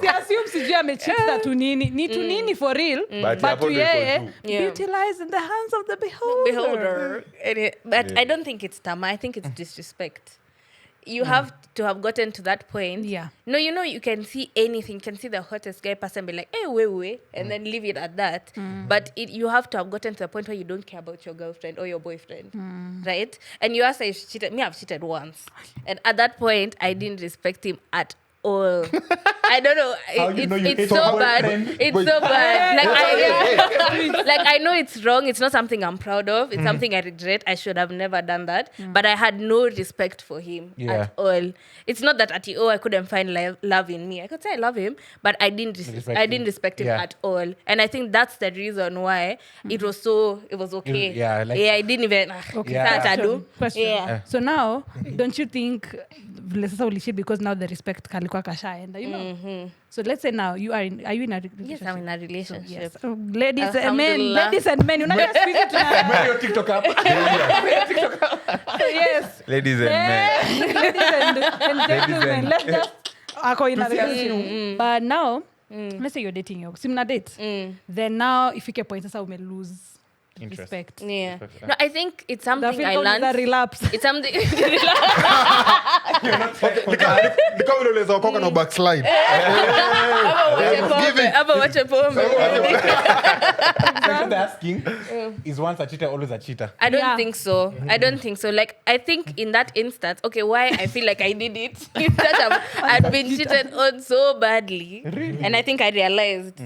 Siassume sijui amechita tu nini. Ni tu nini for real. But to yeye, beauty lies in the hands of the beholder. But I don't think it's tama. I think it's disrespect. You have to have gotten to that point. Yeah. No, you know, you can see anything. You can see the hottest guy person be like, hey, wait, and then leave it at that. But you have to have gotten to the point where you don't care about your girlfriend or your boyfriend, right? And you ask, I've cheated once. And at that point, I didn't respect him at all. I don't know. It's so bad. It's so bad. Like I know it's wrong. It's not something I'm proud of. It's something I regret. I should have never done that. But I had no respect for him at all. It's not that I couldn't find love in me. I could say I love him, but I didn't respect him at all. And I think that's the reason why it was okay. I didn't even Question. So now, don't you think because now the respect kalikuwa kashaenda, you know? So let's say now are you in a relationship? Yes, I'm in a relationship. So, ladies and men, unajua siku hizi tuna Your TikTok app. yes. Ladies and men. Ladies and gentlemen, let's just ako in a relationship. But now, let's say you're dating yo, simna date. Then now ifike point sasa ume lose respect. Yeah. No, I think it's something I learned. The relapse. It's something. The kama unaweza okoka na backslide. Aba wache pombe. The asking is once a cheater, always a cheater. I don't think so. I don't think so. Like, I think in that instance, okay, why I feel like I did it is that I'd been cheated on so badly. Really? And I think I realized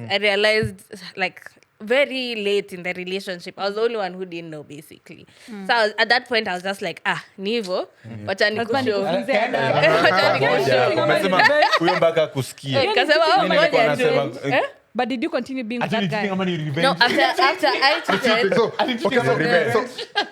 like very late in the relationship. I was the only one who didn't know, basically. So at that point, I was just like, nivo, wacha nikushow. Umesema huyo mpaka kusikia. Kasema, Mimi nilikuwa nasema But did you continue being with that guy? No, after I cheated.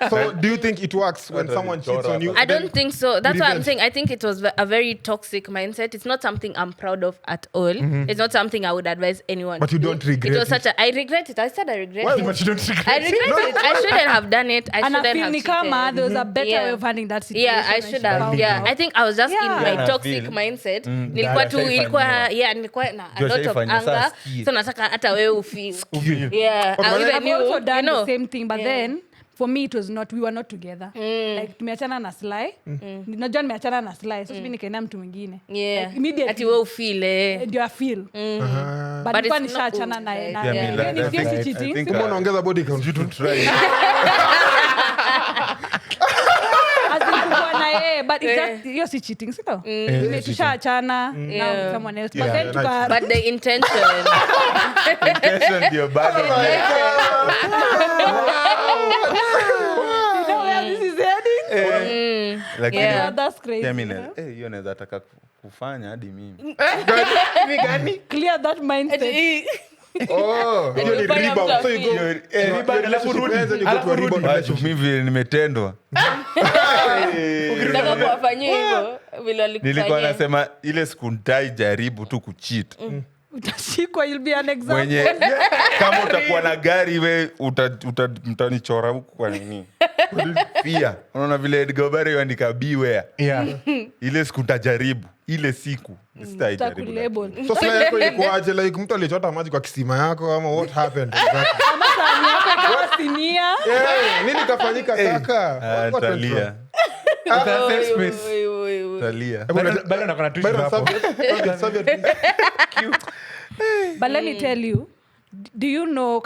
So do you think it works when someone cheats on you? I don't think so. That's what I'm revenge. saying. I think it was a very toxic mindset. It's not something I'm proud of at all. It's not something I would advise anyone. But to you do. don't regret It was it. such a. I regret it. I said I regret Why it. but you don't regret I regret it. I shouldn't have done it. I And I shouldn't feel have ni kama cheated. there was a better Yeah. way of handling that situation. Yeah, I and should she have. found Yeah, out. I think I was just in Yeah. my Na toxic feel. mindset. Mm. Nilikuwa tu Dada ilikuwa shaifanyiwa. nilikuwa na a Jua lot of shaifanywa saa anger. ski. So nataka hata wewe ufeel. Yeah, But even I've also done you know. the same thing, but Yeah. then for me it was not. We were not together. Like tumeachana na Sly. Najua nimeachana na Sly. So mimi nikaenda mtu mwingine. Yeah. Like, immediately. Ati wewe ufeel. Ndio I feel. But But nilikuwa it's not nishaachana good, naye. like, na- yeah, yeah, me, ni that- sio I- si I cheating. think Kumbe unaongeza body count. You should try. As in kukuwa na yeye, but it's just hiyo si cheating, sio? Tushaachana now Yeah. with someone else. But Yeah, then yeah, tuka But the intention. Intention ndio bado. you know where this is heading? Lakini Yeah. That's crazy. pia mimi you know? hiyo naweza taka kufanya hadi mimi. Clear that mindset. Oh, hiyo ni Ulifanya rebound. mtu So you go afeel. alafu rudi. You go to a rebound Watu relationship. mimi vile nimetendwa. Nataka kuwafanyia hivyo vile Nilikuwa walikufanyia. nasema ile siku nitaijaribu tu kucheat. Utashikwa, you'll be an example. Mwenye kama utakuwa na gari we mtanichora huku kwa nini? Pia unaona vile Edgar Obare andika beware. Yeah. Ile siku nitajaribu. Ile siku sitaijaribu. Takulabel. So sasa yako ilikuwaje? Like mtu alichota maji kwa kisima yako ama what happened? Exactly. Kama sahani yako ikawa sinia. Yeah, nini kafanyika kaka? What went Talia. wrong? It's a safe space. Talia. Bado nakona tu Byron, hapo. Soviet, please. But let me tell you, do you know,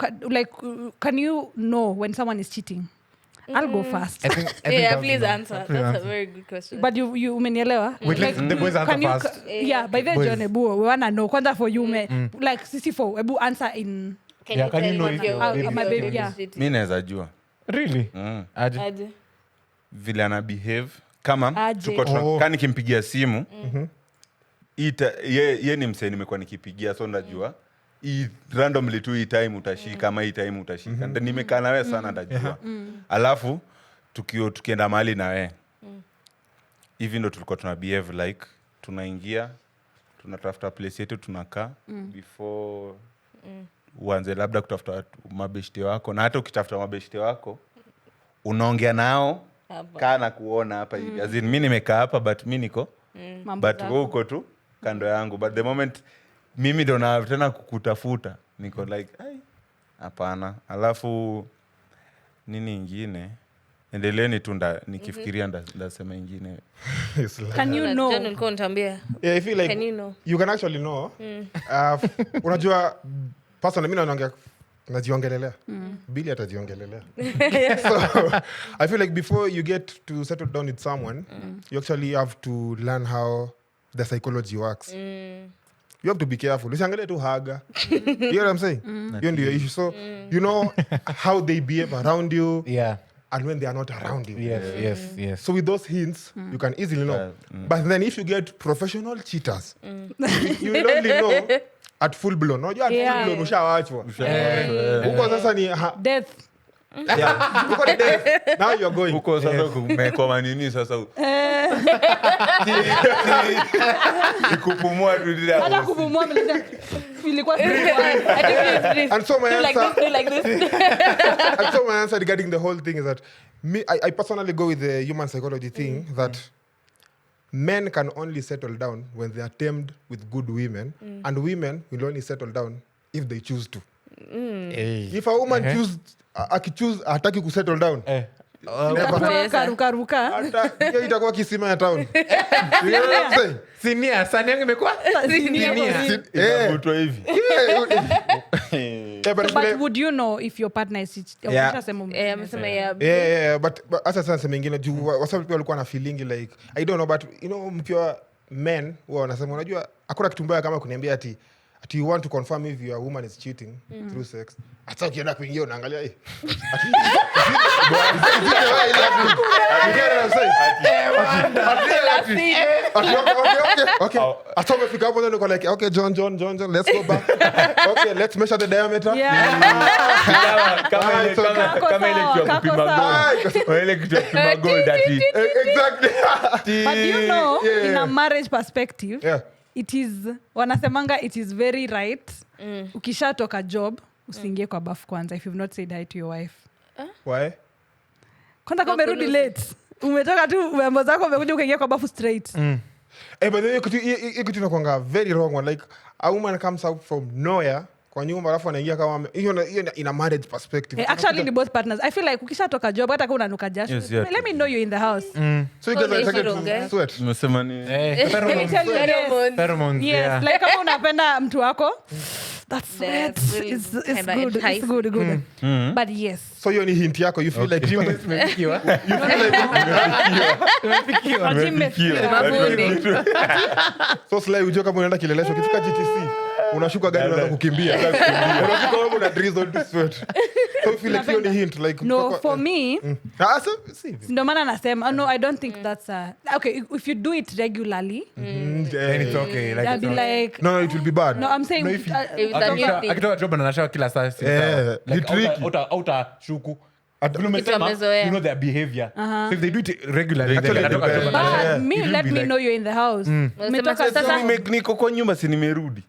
can you know when someone is cheating? I'll go first. I think Yeah, that please was- answer. That's a very good question. But you umenielewa? Wait, let the boys answer can you, first. Yeah, by the Boys. John Ebu, we wanna know. Kwanza for you, like sisi for Ebu answer in. Yeah, can you know if your- your my baby, yeah. Mimi naweza jua Really? Aje. Aje. vile ana behave kama Aje. kama nikimpigia simu ye ni msee nimekuwa nikipigia so ndajua hii randomly tu hii time utashika ama hii time utashika ndio nimekaa na wewe sana ndajua alafu tukienda mahali na wewe hivi ndo tulikuwa tuna behave like tunaingia tunatafuta place yetu tunakaa before uanze labda kutafuta mabeshte wako na hata ukitafuta mabeshte wako unaongea nao Hapa. kaa na kuona hapa hivi as in mimi nimekaa hapa but mimi niko Mambo but zako. wewe uko tu kando yangu but the moment mimi ndo na tena kukutafuta niko like ai hapana alafu nini ingine endeleeni tu nikifikiria ndasema ingine It's like- Can you know? John, ulikuwa unaniambia. Yeah, I feel like Can you know? you can actually know. Unajua personally mimi naongea najiongelelea. Billy atajiongelelea. So I feel like before you get to settle down with someone, you actually have to learn how the psychology works. You have to be careful. Usiangalie tu haga. You know what I'm saying? Hiyo ndio issue. So you know how they behave around you Yeah. and when they are not around you. Yes. So with those hints, you can easily know. But then if you get professional cheaters, you will only know at full blown. No, you at Yeah. full blown. Ushawachwa. Huko sasa ni Death. yeah. Huko ni death. Now you're going. huko sasa kumekwa manini sasa ikupumua tu ile Hata hapo. kupumua mleza. Ilikuwa And so my Do like answer, this, do like this. and so my answer regarding the whole thing is that I personally go with the human psychology thing that men can only settle down when they are tamed with good women, and women will only settle down if they choose to. Hey. If a woman akichoose hataki kusettle down, karuka. hata hiyo itakuwa kisima ya town. You know what I'm saying? Sinia, sani yangu imekuwa sinia. Inavutwa hivi Yeah, but But would you know if your partner is Yeah. Amesema yeah. yeah, but hasa sasa mengine juu wasa pia walikuwa na feeling like I don't know but you know mkiwa men wao wanasema unajua hakuna kitu mbaya kama kuniambia ati ati you want to confirm if your woman is cheating through sex. Hata ukienda kuingia unaangalia okay. Hata umefika hapo then uko like okay John, let's go back. Okay, let's measure the diameter. Kama ile kitu ya kupima gold. Ile kitu ya kupima gold ati. Exactly. But you know, in a marriage perspective, it is wanasemanga it is very right. Ukishatoka job, usiingie kwa bafu kwanza if you've not said hi to your wife. Why? Kwanza kama umerudi late. Umetoka tu mambo zako umekuja ukaingia kwa bafu straight. But then you could inakuanga very wrong one. Like a woman comes out from nowhere kwa nyumba alafu anaingia kama hiyo in a marriage perspective. Actually ni both partners. I feel like ukishatoka job hata kama unanuka jasho. Let me know you in the house. So you guys are expected to sweat. Umesema ni Pheromones. Yes, like kama unapenda mtu wako, that's sweat. really It's kinda good. It's good. But yes. So hiyo ni hint yako. You feel like Tumefikiwa. so slay ujue kama unaenda kilelesho ukifika GTC unashuka gari unaanza kukimbia. Unafika wewe una drizzle to sweat. So you feel like hiyo ni hint like No, for me, see. ndio maana nasema no, I don't think that's okay, if you do it regularly, Then it's okay. Like, I'll be like No, it will be bad. no, I'm saying No, if you- If akitoka job anashawa kila saa. ni tricky. Utashuku. wamezoea. You know their behavior. So if they do it regularly, Actually, then akitoka they- job but anashawa. me, It will let be me like- know you're in the house. Umetoka Sasa- sasa niko kwa nyumba si nimerudi.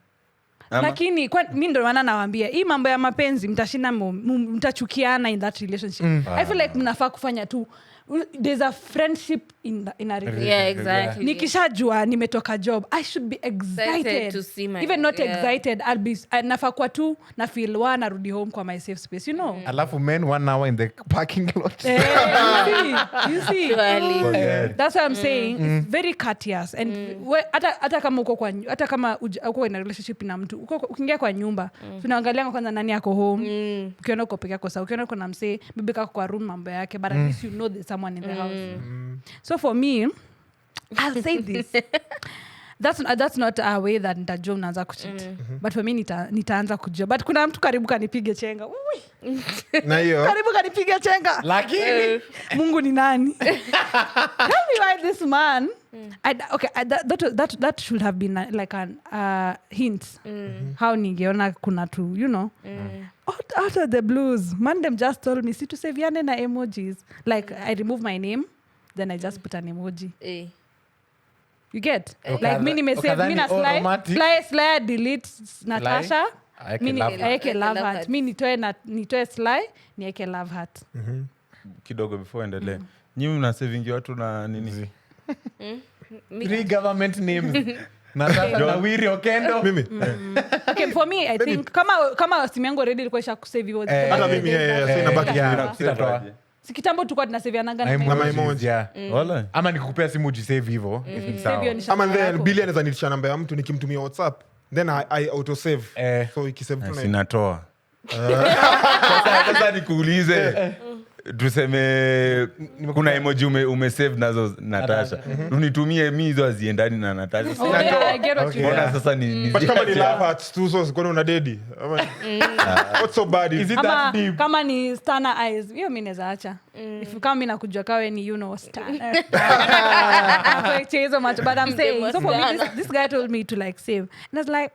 lakini mi ndo maana nawaambia hii mambo ya mapenzi mtashinda mtachukiana in that relationship. I feel like mnafaa kufanya tu there's a friendship in a relationship. Yeah, exactly. Nikishajua nimetoka job I should be excited to see my- even not yeah. excited I'll be nafaa kwa tu na feel narudi home kwa my safe space, you know. Alafu men 1 hour in the parking lot. You see that's what I'm saying. It's very courteous and hata kama uko in a relationship na mtu ukiingia kwa nyumba tunaangalia kwanza nani yako home. Ukiona uko peke yako sawa, ukiona uko na msee bibi kako kwa room mambo yake, but at least you know there's someone in the house. So for me, I'll say this. That's not a way that nitajua unaanza kucheat. But for me nitaanza kujua. But kuna mtu karibu kanipige chenga. Ui. Na hiyo Karibu kanipige chenga. Lakini Mungu ni nani? Tell me why this man that should have been like an hint. How ningeona kuna tu, you know. Out of the blues, man them just told me to save yane na emojis. Like I remove my name, then I just put an emoji. You get? Like mi nimesave, mi na Sly delete Natasha. Mi nieke love heart. Mi nitoe Sly, nieke love heart. Kidogo before endelee. Nyinyi mnasavingi watu na nini? 3 government names. Natasha Nawiri Okendo. mimi Okay, for me I think kama simu yangu already ilikuwa isha kusave hivyo. hata mimi so inabaki Sitatoa. Si kitambo tulikuwa tunasaviananga Na na emojis, yeah. Wala. Ama nikukupea simu ujisave hivyo. Ni sawa. ama then Billie anaweza nitisha namba ya mtu nikimtumia WhatsApp then I auto save so ikisave tu na Sinatoa. Sasa nikuulize. Tuseme kuna emoji umesave nazo Natasha. Unitumie mi hizo haziendani na Natasha. Oh, yeah, I get what you Mbona mean. sasa ni but kama ni love hearts tu so kwani una dedi what's so bad Is it Ama that deep? kama ni Stana eyes, hiyo mimi naweza acha. If kama mimi nakujua kawe ni Stana. Hizo macho, but I'm saying so for me this guy told me to like save. And I was like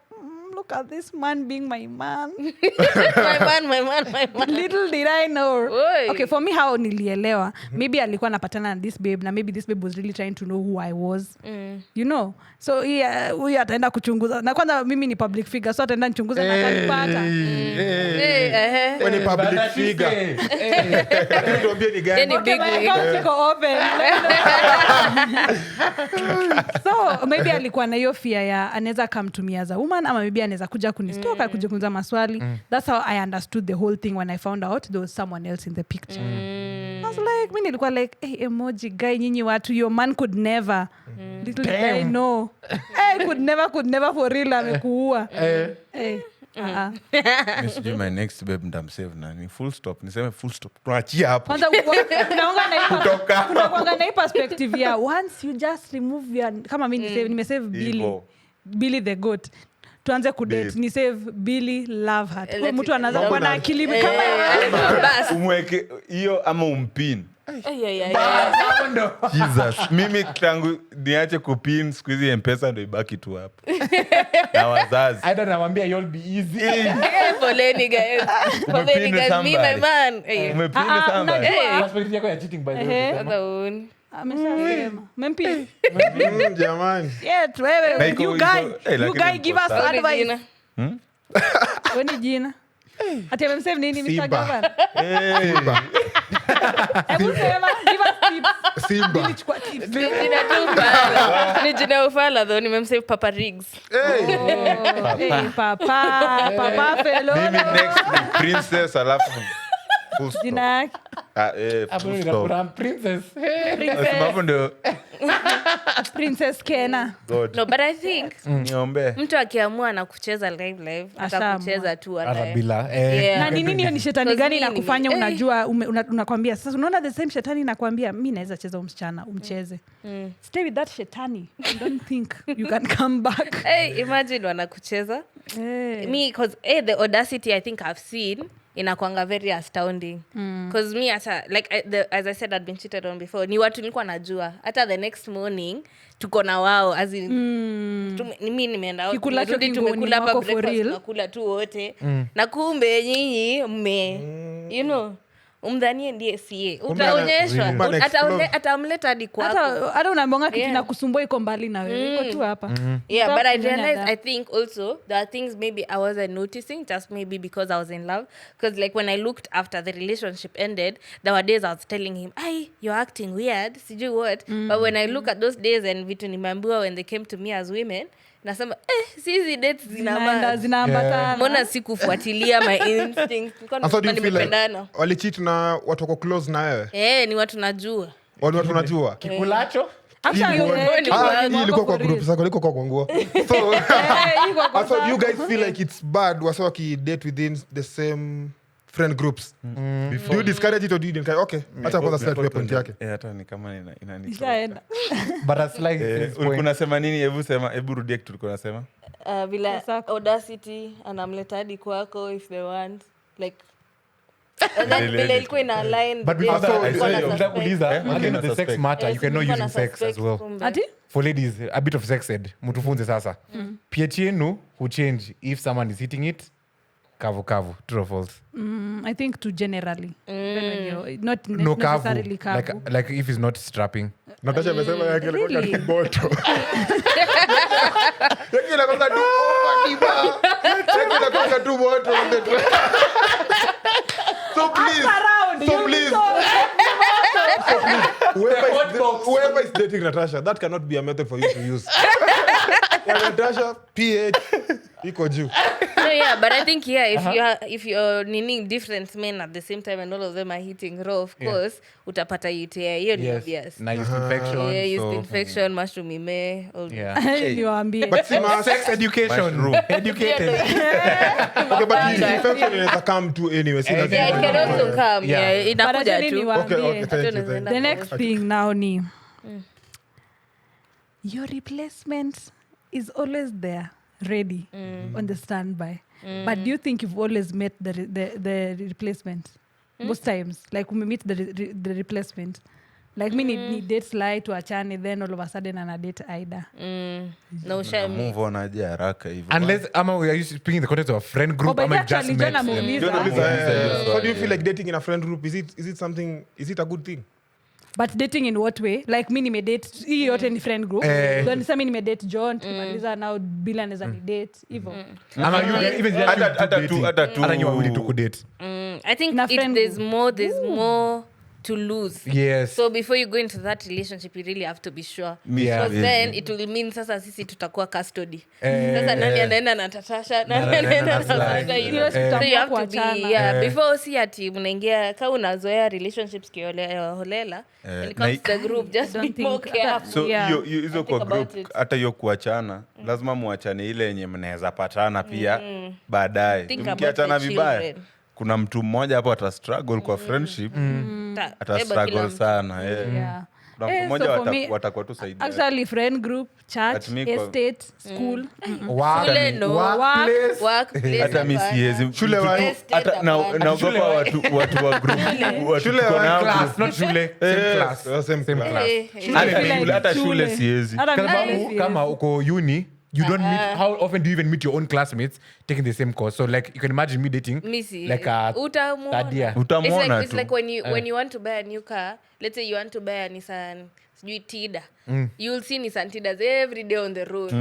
look at this man being my man. my man. Little did I know. Oi. Okay, for me how nilielewa, maybe alikuwa anapatana na this babe na maybe this babe was really trying to know who I was. You know? So huyu ataenda kuchunguza. Na kwanza mimi ni public figure, so ataenda nichunguza na kanipata. when a public figure lakini tuambie ni gani Any Okay, big my wig. account iko open. So maybe alikuwa na hiyo fear ya anaweza kamtumia as a woman ama maybe anaweza kuja kunistoka kuja kuniuliza maswali. That's how I understood the whole thing when I found out there was someone else in the picture. I was like, mimi nilikuwa like, hey, emoji guy nyinyi watu, your man could never. Little did I know. Hey, could never for real amekuua. Hey. Sijui my next babe ndamsave nani. Full stop. Niseme full stop. Tuachie hapo. Kwanza kuna na hii perspective ya once you just remove your kama mimi nimesave Hivyo. Billie the goat. tuanze kudate ni save Billie love heart. Kwa mtu anaanza kuwa na akili kama bas umweke hiyo ama umpin. yeah. Jesus, mimi tangu niache kupin siku hizi M-Pesa ndio ibaki tu hapo. Na wazazi. I don't namwambia you'll be easy. Poleni guys. Poleni guys, me my man. Umepin somebody. Perspective yako ya cheating by the way. Other ameshasema. Mempi. Jamani. Yeah, wewe Like, you guy give us advice. Wani jina. Ati amemsave nini Mr. Gavana? Hebu sema give us tips. Simba. Ili chukua tips. Ni jina ufala though, nimemsave Papa Riggs. Hey, papa fellow. Mimi next ni Princess alafu full stop. Jina yake. Full stop. Princess. Sababu ndio Princess Kena. God. No, but I think Niombe. mtu akiamua na kucheza live atakucheza tu Arabila. Na ni nini hiyo ni shetani gani Because inakufanya mimi, unajua unakwambia sasa unaona the same shetani inakwambia mimi naweza cheza msichana umcheze. Stay with that shetani. I don't think you can come back. Hey, imagine wanakucheza. Me cause the audacity I think I've seen inakwanga very astounding. Cause me as I said I'd been cheated on before. Ni watu nilikuwa najua. Hata the next morning tuko na wao as in mimi nimeenda out turudi tumekula hapa breakfast nakula tu wote. Na kumbe nyinyi you know umdhanie ndiye sie utaonyeshwa atamleta hadi kwako hata unaambia kitu kinakusumbua iko mbali na wewe iko tu hapa. Yeah, but I realized I think also there are things maybe I wasn't noticing just maybe because I was in love, because like when I looked after the relationship ended there were days I was telling him you're acting weird sijui what but when I look at those days and vitu nimeambiwa when they came to me as women nasema sisi dates zinaambatana. Mbona sikufuatilia my instincts Asa do you feel like walicheat na watu wako close na wewe? ni watu najua. Watu unajua? Kikulacho? Ilikuwa kwa group sako liko kwa nguo. So you guys feel like it's bad wasa wakidate within the same friend groups? Do you discourage it or do you encourage? Okay, acha kwanza start kwa point yake. Hata ni kama inani. But that's like Ulikuwa sema nini? Hebu rudia kitu ulikuwa unasema. Bila audacity anamleta hadi kwako if they want like vile ilikuwa ina align. But utakuuliza again the sex matter you can know using sex as well. Ati? For ladies a bit of sex ed mtufunze sasa. pH yenu hu change if someone is hitting it kavu true or false? I think to generally not No necessarily kavu like if it's not strapping. Natasha amesema yake ilikuwa ni moto. Yake ilikuwa tu diba. Yake ilikuwa tu moto. So please. Whoever is dating Natasha, that cannot be a method for you to use. Natasha, pH, iko juu. No, yeah, but I think if you're needing different men at the same time and all of them are hitting raw, of course, utapata UTI. Hiyo ni obvious. Na yeast infection. Yeah, yeast infection, mushroom ime. niwaambie. But Sex education. Educated. Okay, but yeast infection inaweza come to anyway. Yeah, it can also come. Yeah, inakuja tu. Okay, thank you. The next thing now ni your replacement is always there ready on the standby. But do you think you've always met the replacement? Most times like we meet the replacement. Like me need date Sly to achane then all of a sudden ana date Aida. No shame. Move on aje haraka hivyo. Unless we are speaking in the context of a friend group but just actually, met. So do you feel like dating in a friend group is it a good thing? But dating in what way? Like me nimedate hii yote ni friend group. Then nisema mimi nimedate John tukimaliza now Billy anaweza ni date hivyo. Ama you even hata tu you are willing to date. I think there's more to lose. Yes. So before you go into that relationship you really have to be sure. Yeah. Because then it will mean sasa sisi tutakuwa custody. Sasa nani anaenda na Natasha, nani anaenda na Saida. So you have to be before si ati mnaingia kama unazoea relationships holela when it comes to the group just be more careful. So hizo kwa group hata hiyo kuachana lazima muachane ile yenye mnaweza patana pia baadaye. Mkiachana vibaya kuna mtu mmoja hapo ata struggle kwa friendship ata struggle sana. mmoja so for me, watakuwa tu saidi. actually friend group, church, But me kwa- estate, school. Shule no. Workplace. Workplace, Hata mi hapana. siwezi. Shule wa- Estate, Hata hapana. naogopa watu wa group. Watu Shule tuko wa nao Class, group. not shule. Same class. Same class. class. Hata shule siwezi. Hata Kwa mimi sababu siwezi. kama uko uni, you don't meet, how often do you even meet your own classmates taking the same course? So like you can imagine me dating Missy, like a utamuona. third year. Utamwona It's tu. like when you want to buy a new car, let's say you want to buy a Nissan sijui Tida. You'll see Nissan Tidas every day on the road.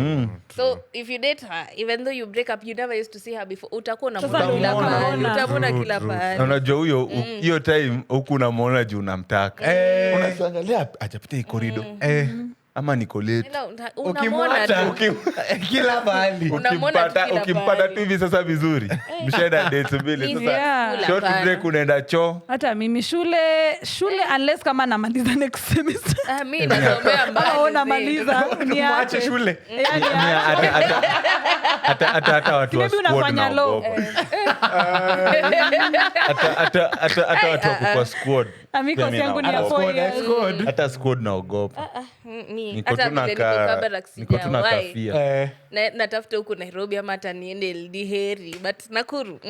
So if you date her, even though you break up, you never used to see her before. Utakuwa Sasa unamwona kila unamuona. pahali. Utamwona kila Na pahali. unajua huyo hiyo time huku unamwona juu unamtaka. Unaangalia ajapita hii corridor. Ama niko late. Unamwona tu. Kila mahali. Unamwona tu kila Ukimpata pahali. tu hivi sasa vizuri. Mshaenda dates mbili Hivi, sasa. yeah. Short break unaenda choo. hata mimi shule unless kama namaliza next semester. Ah, mimi nasomea mbali. Kama unamaliza Mwache shule. yani Hata watu wa maybe squad unafanya law. naogopa. Hata watu wako kwa squad. Ami Pia kosi mimi yangu ni ya naogopa. 4 years. Hata squad naogopa. Niko Hata tu na vile niko ka Kabarak niko tu na sijawahi. kafia. Natafuta huku Nairobi ama hata niende LD heri but Nakuru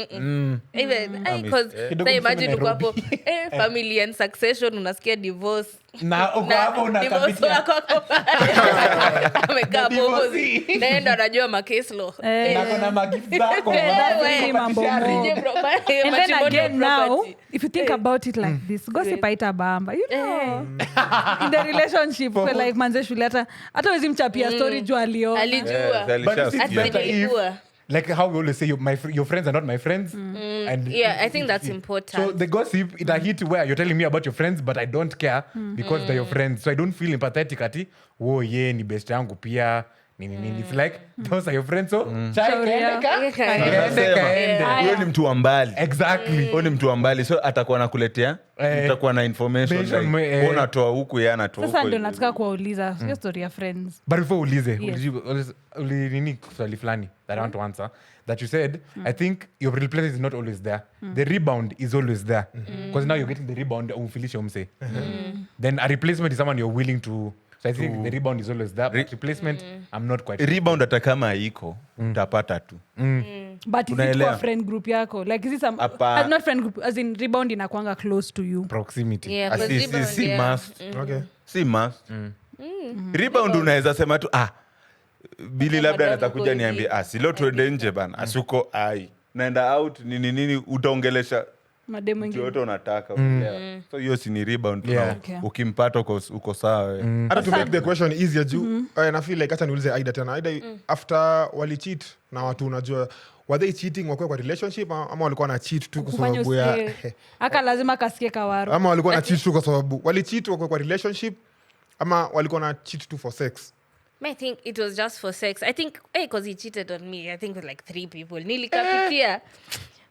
even Kidogo imagine uko Nairobi. hapo family and succession unasikia divorce Na uko hapo divorce unakapitia. wako ako pale. Amekaa hapo divorcee. naenda anajua ma case law Na kuna magift zako. Wewe, mambo Nije mo. property, And then matrimonial again now, property. if you think about it like this, gossip haita bamba. You know, in the relationship, like manze shule hata wezi mchapia story juu aliona. Alijua. But you see, it's Ati better if, nilikuwa. like how we always say, your friends are not my friends. And Yeah, I think that's important. So the gossip, it a hit where you're telling me about your friends, but I don't care because they're your friends. So I don't feel empathetic ati, oh yeah, ni best yangu pia. Nini. It's like, those are your friends, so chai Shauri kaende yao. ka. Nasema, Kaende. huyo ni mtu wa mbali. Exactly. Huyo ni mtu wa mbali, so atakuwa nakuletea, utakuwa na information like, unatoa huku yeye anatoa huko. Sasa ndio nataka kuwauliza hiyo story ya friends. But before ulize, Yes. nini swali fulani that I want to answer, that you said, I think your replacement is not always there. The rebound is always there. Because now you're getting the rebound, umfilishe umse. Then a replacement is someone you're willing to. So I think the rebound is always there. But replacement, I'm not quite sure. Rebound hata kama haiko, utapata tu. But is it Unaelewa? kwa friend group yako? Like is it some Hapa- not friend group as in rebound inakwanga close to you. Proximity. Yeah, 'cause rebound, Si yeah. must. Okay. Si must. Rebound unaweza sema tu Billy labda anaweza kuja hivi. niambie silo tuende nje bana. Asuko naenda out nini utaongelesha Mademu mtu wengine. yote unataka. Unaelewa? So hiyo si ni rebound. Yeah. Na Okay. ukimpata uko sawa wewe. Hata to make the question easier juu na feel like hata niulize Aida tena. Aida, after wali cheat na watu unajua, were they cheating wakiwa kwa relationship ama walikuwa na cheat tu kwa Kufanya sababu ya usikie. Aka lazima kasikie kawaro. ama walikuwa na cheat tu kwa sababu wali cheat wakiwa kwa relationship ama walikuwa na cheat tu for sex? I think it was just for sex. I think because he cheated on me. I think with like 3 people. Nilikapitia.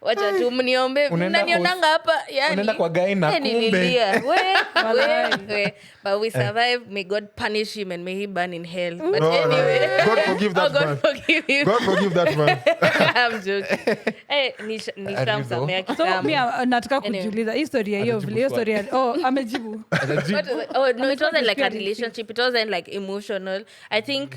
Wacha tu mniombe. Unaenda Mnanionanga hapa yani. unaenda kwa guy na kumbe. Nililia. We. But we survived. May God punish him and may he burn in hell. But No, anyway. God forgive that man. God forgive him. God forgive that man. I'm joking. Nishamsamea So kitambo. mi nataka Anyway. kujiuliza hii story ya hiyo Atajibu hiyo story ya amejibu. What was it? Oh no, it wasn't like a Amesema relationship. It wasn't like emotional. I think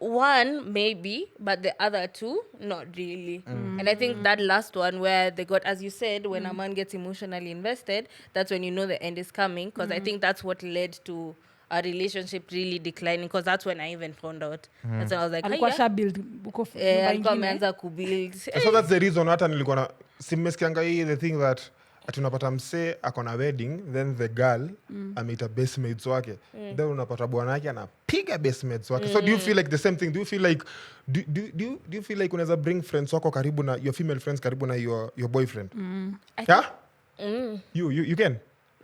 one maybe, but the other two not really. And I think that last one where they got, as you said, when a man gets emotionally invested, that's when you know the end is coming. Because I think that's what led to a relationship really declining. Because that's when I even found out. That's when I was like, Alikuwa "Aya." sha build uko Alikuwa nyumba ingine. ameanza kubuild. So that's the reason hata nilikuwa na simesikianga hii the thing that ati unapata msee ako na wedding then the girl ameita basemates wake then unapata bwana yake anapiga basemates wake. So do you feel like the same thing? Do you feel like do you feel like unaweza bring friends wako karibu na your female friends karibu na your boyfriend? Yeah? You can?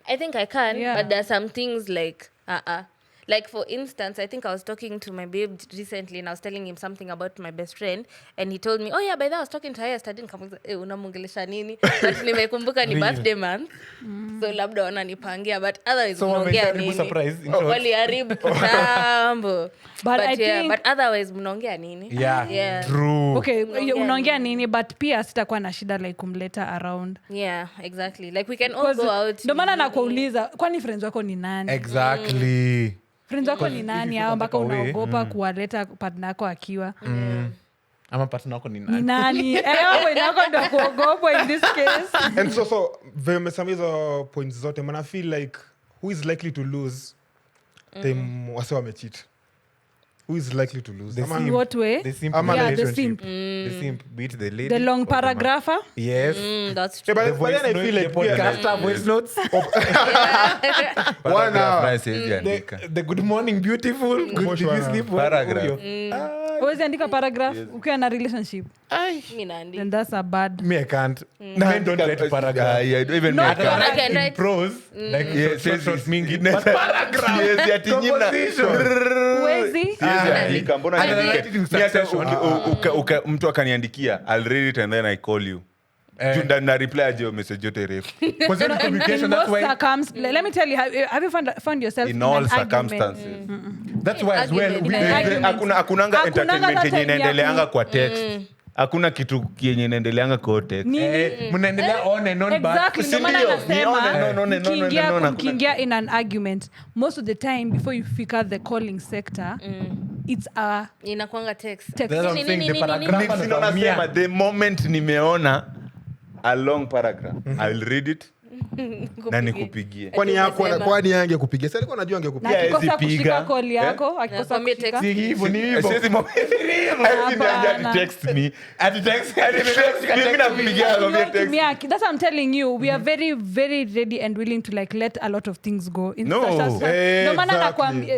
I think I can, Yeah. but there are some things like Like, for instance, I think I was talking to my babe recently and I was telling him something about my best friend and he told me, oh yeah, by the way, I was talking to her yesterday. Nikamuuliza, unamuongelesha nini? But nimekumbuka ni birthday month. So labda wananipangia, but otherwise So mnaongea wameharibu nini? surprise, in short. Waliharibu kitambo. But I yeah, think- but otherwise mnaongea nini? Yeah, true. Okay, Unaongea unaongea nini but pia sitakuwa na shida like kumleta around. Yeah, exactly. Like we can all go out. Ndio maana nakuuliza kwani friends wako ni nani? Exactly. Friends wako ni nani you hao mpaka away. unaogopa kuwaleta partner yako akiwa? Ama partner wako ni Ni nani? nani? Wako inako ndio kuogopa in this case. And so vimesema hizo points zote man, I feel like who is likely to lose time wase wamecheat? Who is likely to lose? The Ama- In what way? The simp Ama- Yeah, the relationship. simp. The simp, be it the lady. The long or the man. paragrapher? Yes. That's Yeah, true. but then I feel like the we are- podcaster voice notes. 1 hour. Siwezi andika. The good morning, beautiful. Good, did you sleep well? Paragraph. Huyo. Huwezi andika paragraph ukiwa na relationship. Mimi naandika. Then that's a bad. Me, I can't. Men don't write paragraph. I don't even No, make no, a- I can in write- prose, like Yes, short, yes, mingi. yes. But paragraph. Yes, ati nyimna- Composition. Huwezi? Siwezi andika, mbona I niandike? write it in Ni hata succession. mtu akaniandikia I'll read it and then I call you. Na reply aje message yote refu. Because in In communication, that's most why. Let me tell you, have you found yourself In in all an argument? circumstances. That's why as well. Argument. We, Argument. Hakunanga Hakunanga entertainment hata yenye time ya inaendeleanga ku- kwa text. Hakuna kitu yenye inaendeleanga kwa text. mnaendelea on and on, Exactly. but Ndio maana Sindio? nasema, No, mkiingia- no, mkiingia in an argument, most of the time before you fika the calling sector, it's a Inakuanga text. text. That's what I'm saying, the paragraph. Sino nasema, the moment nimeona a long paragraph, I'll read it na nikupigie. kwani yange kupigia sasa alikuwa najua Na angekupigia Yeah, akikosa hizi piga. kushika call yako, akikosa Nakwambia kushika. text. si hivyo ni hivyo. Siwezi niambia ati text me. Ati text. Mimi nakupigia nakwambia You know, text. that's what I'm telling you. We are very, very ready and willing to like let a lot of things go. In No. such a- Ndio maana Exactly. nakwambia,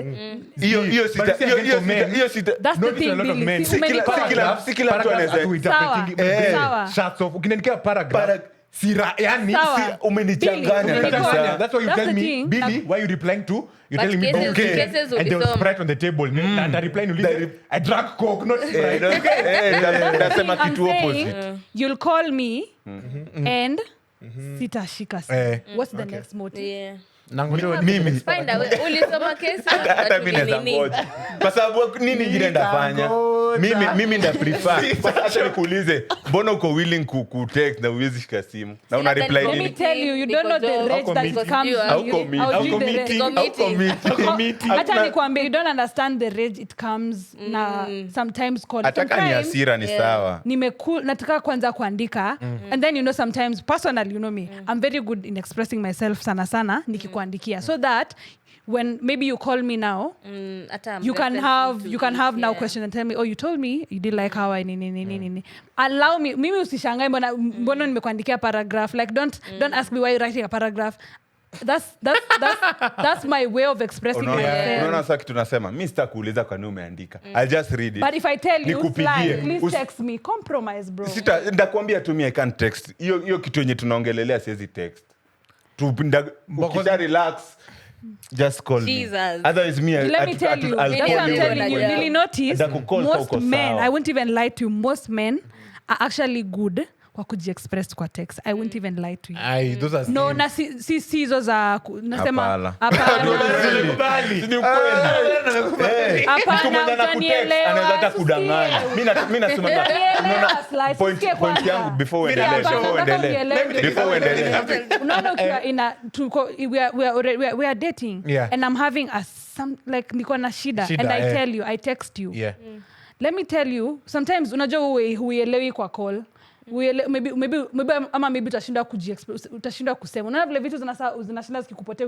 Hiyo But see, again, for men, sita. that's the Notice thing, a lot of Billy. men. Si umenikosa. si kila mtu Paragraphs anaweza- atuita Sawa. shuts off. Ukiniandikia paragraph, sira, yani, Sawa. si- Umenichanganya Billy, kabisa. umenikosa. That's why you That's tell the me, thing. Billy, why you replying to? You're telling me, cases- okay. cases And there was ulisoma. Sprite on the table. And I reply, I drank Coke, not Sprite. Nasema I'm kitu saying, opposite. you'll call me and sitashika simu. Okay. What's the next motive? Yeah. Mimi Find a way. Ulisoma kesi, hata but mi naweza nini? ngoja kwa sababu nini ingine ndafanya mimi nda prefer hata nikuulize mbona uko willing ku text na uwezi shika simu na una reply Let me nini tell you, you don't know the Because rage that because comes you are- with Hauko you. meet- I'll hauko do the meeting, rage. hauko meeting. Hata nikwambie, you don't understand the rage it comes na sometimes call. ataka ni Sometimes, hasira ni sawa nataka kwanza kuandika and then you know sometimes personally you know me I'm very good in expressing myself sana nikikuandikia so that when maybe you call me now Hata you can reference to have it, now yeah. question and tell me oh you told me you didn't like how I nini allow me mimi usishangae mbona nimekuandikia paragraph like don't ask me why you're writing a paragraph that's my way of expressing myself. unaona sasa kitu nasema mi sitakuuliza kwa nini umeandika I'll just read it But if I tell you Nikupigie. fly, please text me. Compromise, bro. ndakuambia tu mi I can't text hiyo kitu yenye tunaongelelea siwezi text ukisha relax just call me Jesus. otherwise me Let me tell you, I'll that's call what I'm you telling when you. I- Really notice, Ndakukall most uko men, sawa. I won't even lie to you, most men are actually good kwa kujiexpress kwa text. I won't even lie to you. Aye, those are No, sins. na si hizo za nasema Hapana. hapana. Si ni ukweli. Hapana, Mtu mwenye anakutext, utanielewa, anaweza hata tusikie. kudanganya. Mi nasema Utanielewa, Sly, point tusikie point kwanza. yangu before Hapana, uendelee nataka before unielewe. uendelee Unaona ukiwa we are dating Yeah. and I'm having like niko na shida and I tell you, I text you. Yeah. Let me tell you, sometimes unajua huielewi kwa call. Maybe utashinda kusema. Unaona vile vitu zinashinda zikikupotea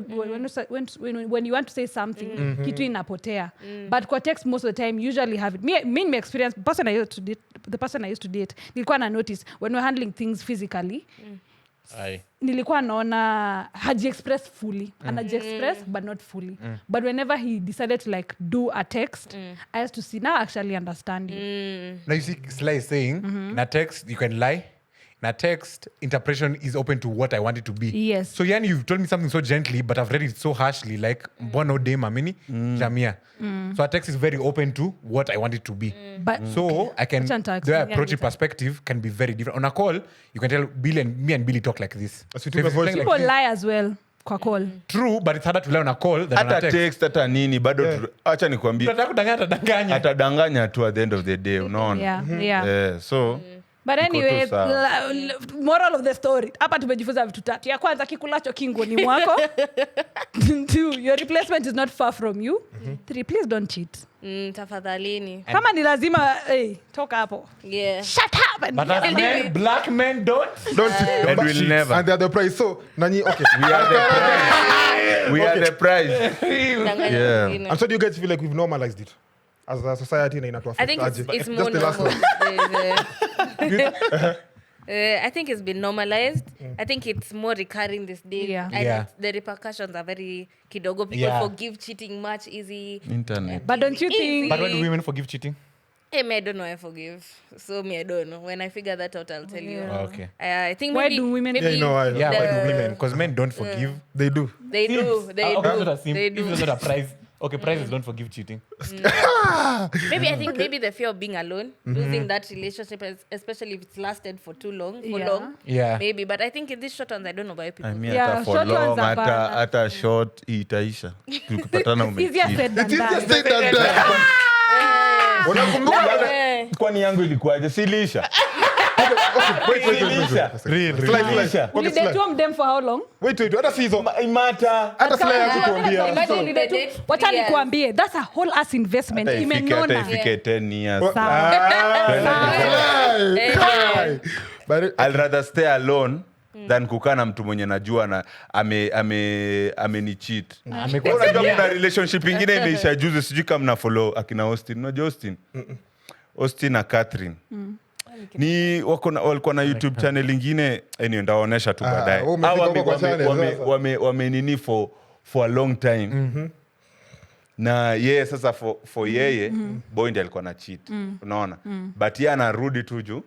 when you want to say something, kitu inapotea. But kwa text most of the time usually have it. Me experience the person I used to date, nilikuwa na notice when we're handling things physically. Aye. Nilikuwa naona haji-express fully. Anaji-express but not fully. But whenever he decided to like do a text, I used to see, now I actually understand you. Now you see Sly is saying, na text, you can lie. na text interpretation is open to what I want it to be. Yes. So yani you've told me something so gently, but I've read it so harshly, like mbono dem amini jamia. So a text is very open to what I want it to be. But So I can, Acha nita the way I explain approach it later. perspective can be very different. On a call, you can tell me and Billy talk like this. As you So took if a voice it's playing people like lie as well kwa call. this, true, but it's harder to lie on a call than on a hata text. text hata nini bado acha nikwambie Tunataka kudanganya, atadanganya. atadanganya tu at the end of the day unaona Yeah. so But iko anyway, tu sawa. moral of the story. Hapa tumejifunza vitu tatu. Ya kwanza kikulacho kingoni mwako. 2, your replacement is not far from you. 3, please don't cheat. Tafadhalini. Kama ni lazima, toka hapo. Yeah. Shut up and But as men, black men don't. and But we'll never and they're the price. So Nani, okay. we are the prize Danganya Yeah. wengine. And so do you guys feel like we've normalized it as a society na inatu I think affect it's aje? more Just the last normal. one. I think it's been normalized. I think it's more recurring these days. Yeah. And Yeah. the repercussions are very kidogo. People Yeah. forgive cheating much easy. internet But don't you think But when do women forgive cheating? Hey, me, I don't know. I forgive. So me, I don't know. When I figure that out, I'll tell you. Oh, okay. I think Why maybe, do women- Maybe Yeah, you know why. Yeah, the- why do women? Because men don't forgive. They do. They do. They Okay, do. it's not a simp. They If do. it's not a prize. Okay, prizes don't forgive cheating. Maybe I think maybe the fear of being alone, losing that relationship, especially if it's lasted for too long, for Yeah. long. Yeah. Maybe, but I think in these short ones, I don't know why people. I mean, Yeah, hata for short ones long are bad. hata short itaisha tukipatana easier said than done? Say that there. Unakumbuka? Eh, kwani yangu ilikuwaje silisha Wait. Silisha. Okay, Sly. Ulidetua mdem for how long? Wait. Hata si hizo. imata Hata Sly hakutuambia. Imagine So- the date, Wacha 3 years. nikuambie, that's a whole ass investment. hata Imenona. ifike 10 years Sawa. Sly. But I'll rather stay alone than kukaa na mtu mwenye najua na amenicheat. Unajua kuna relationship ingine imeisha juzi sijui kama mna follow akina Austin. Unajua Austin? Austin na Catherine. Ni walikuwa na YouTube channel ingine anyway ndawaonesha tu baadaye. wewe umefika huko kwa channel sasa. Wame nini for a long time. Na yeye sasa for yeye boy ndiye alikuwa na cheat. Unaona? But yeye anarudi tu juu.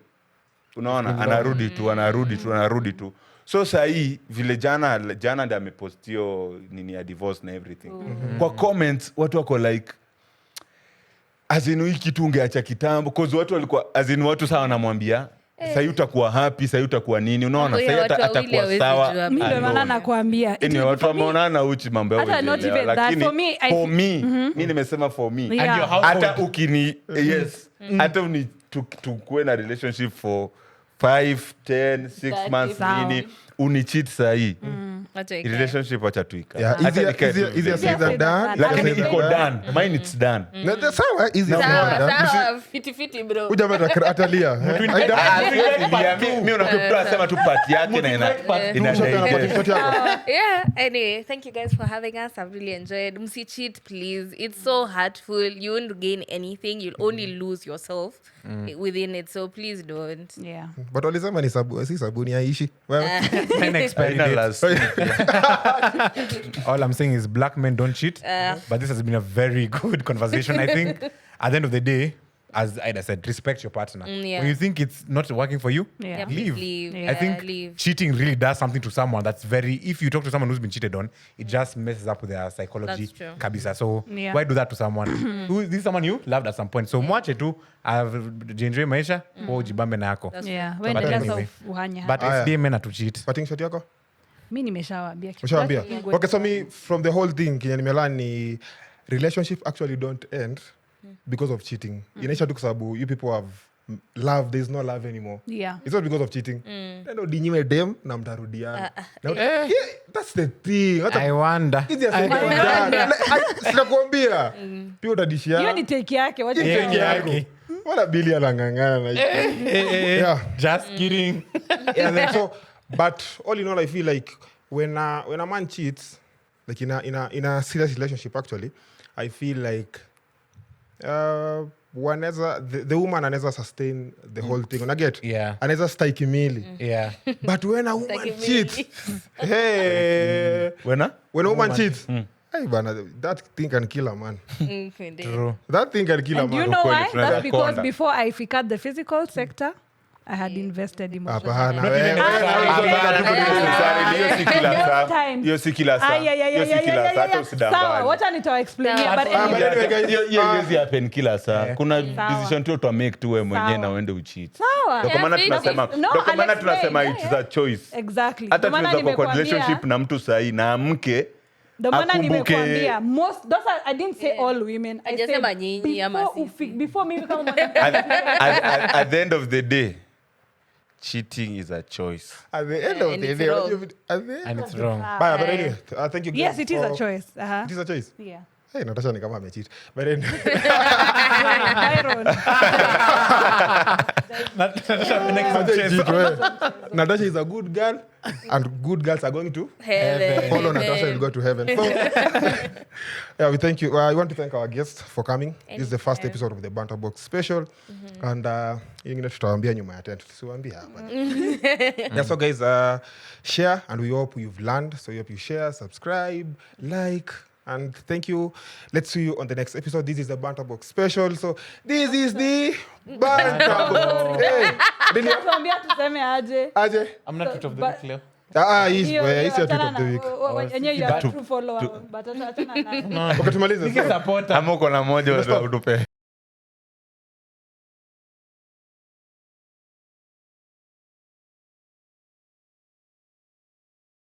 Unaona? Anarudi tu. So sahi vile jana ndiye amepostio nini ya divorce na everything. Kwa comments watu wako like azinu hii kitu ungeacha kitambo cause watu walikuwa azinu watu sawa wanamwambia sasa utakuwa happy sasa utakuwa nini unaona Mambo ya sasa watu wawili atakuwa hawezi sawa jua. Mimi ndio maana alone. nakwambia. It Anyway, will- watu for me- wameonana uchi mambo yao Hata not huwezi even elewa. that. Lakini For me, I for feel- me mimi nimesema for me Yeah. And your household. hata ukini yes hata uni tukue na relationship for 5 10 6 months Sawa. nini unicheat sahi Wacha ikae. relationship acha tuika Yeah, easier said than done. lakini Easier iko said than done mine it's done Na the sawa easier said than done. Sawa, fiti bro. Uja meta atalia. mi unakupea sema tu pati yake na ina Shot yako. Yeah, anyway, thank you guys for having us. I've really enjoyed. Msi cheat, please. It's so hurtful. You won't gain anything. You'll only lose yourself within it. So please don't. Yeah. But walisema ni si sabuni haishi. Well, Men expect it. All I'm saying is black men don't cheat. But this has been a very good conversation. I think at the end of the day, as Ida said, respect your partner. Yeah. When you think it's not working for you, Yeah. Yeah, please leave. leave. I Yeah, think leave. cheating really does something to someone that's very, if you talk to someone who's been cheated on, it just messes up with their psychology. That's true. Kabisa. So Yeah. why do that to someone? This is someone you loved at some point. So mwache tu, enjoy maisha, jibambe na yako. That's Yeah. true. When But the anyway. of uhanya. But Aya. it's men to cheat. parting shot yako? Mimi nimeshawaambia kitu. Ushaambia? Kingoni. Okay, so me from the whole thing kenye nimelearn ni relationship actually don't end because of cheating. Inaisha tu kwa sababu you people have love, there's no love anymore. Yeah. It's not because of cheating. Ndio dinyiwe dem na mtarudiana. Yeah, that's the thing. Hata I wonder. easier said than done. Sinakwambia. Pia utadishia. Hiyo ni take yake. Wacha Yeah, take yeah, yake. okay. Wala Billy anang'ang'ana na yeah. Just kidding. And then so, but all in all, I feel like when a man cheats, like in a serious relationship, actually, I feel like the woman anaweza sustain the whole thing. Unaget? Yeah. Anaweza stake mili. Yeah. But when a woman Stahimili. cheats, hey, when a woman cheats, hey, bana, that thing can kill a man. True. That thing can kill a And do you man. know Ukweli, why? tunaweza That's because konda. before I figured the physical sector, I had invested emotionally. Hapana. Not even Hiyo si kila saa. Hiyo si kila saa. Hata usidanganye. Sawa, wacha nitawa explain Sawa. but anyway. Anyway, guys, Hiyo happen kila saa. Kuna Sawa. decision tu to make tu wewe mwenyewe na uende ucheat. Sawa. Ndio kwa maana Yeah, tunasema no, ndio kwa maana I'll tunasema explain. it's a choice. Exactly. Hata Ndio maana tunaweza kuwa kwa nimekuambia- relationship na mtu sahi na amke Ndio maana akumbuke- nimekuambia most those are, I didn't say all women. I Hajasema said nyinyi ama before mimi kama mwanamke. at the end of the day, cheating is a choice. At the end of And the it's day, wrong. what do you mean? At the end And it's wrong. Bye, but anyway, thank you guys. Yes, it is a for- choice. It is a choice. Yeah. Hey, Natasha ni kama amecheat. But anyway, Byron. Natasha is a good girl, and good girls are going to Heaven. follow Natasha will go to heaven. So, yeah, we thank you. I want to thank our guests for coming. This is the first Anytime. episode of the Banter Box special, and ingine tutawaambia nyuma ya tent, tusiwaambie hapa. Yeah, so guys, share, and we hope you've learned. So we hope you share, subscribe, like. And thank you. Let's see you on the next episode. This is the Banter Box special. So this is the Banter Box. Hey, Billie, Tuambia tuseme aje. aje. I'm not out of the But- week, Leo. He's Hiyo- your hiyo tweet achana of the na- week. wenyewe you are a true follower, but achana na- Okay, tumalize. Nike supporter. Ama uko na moja utupe.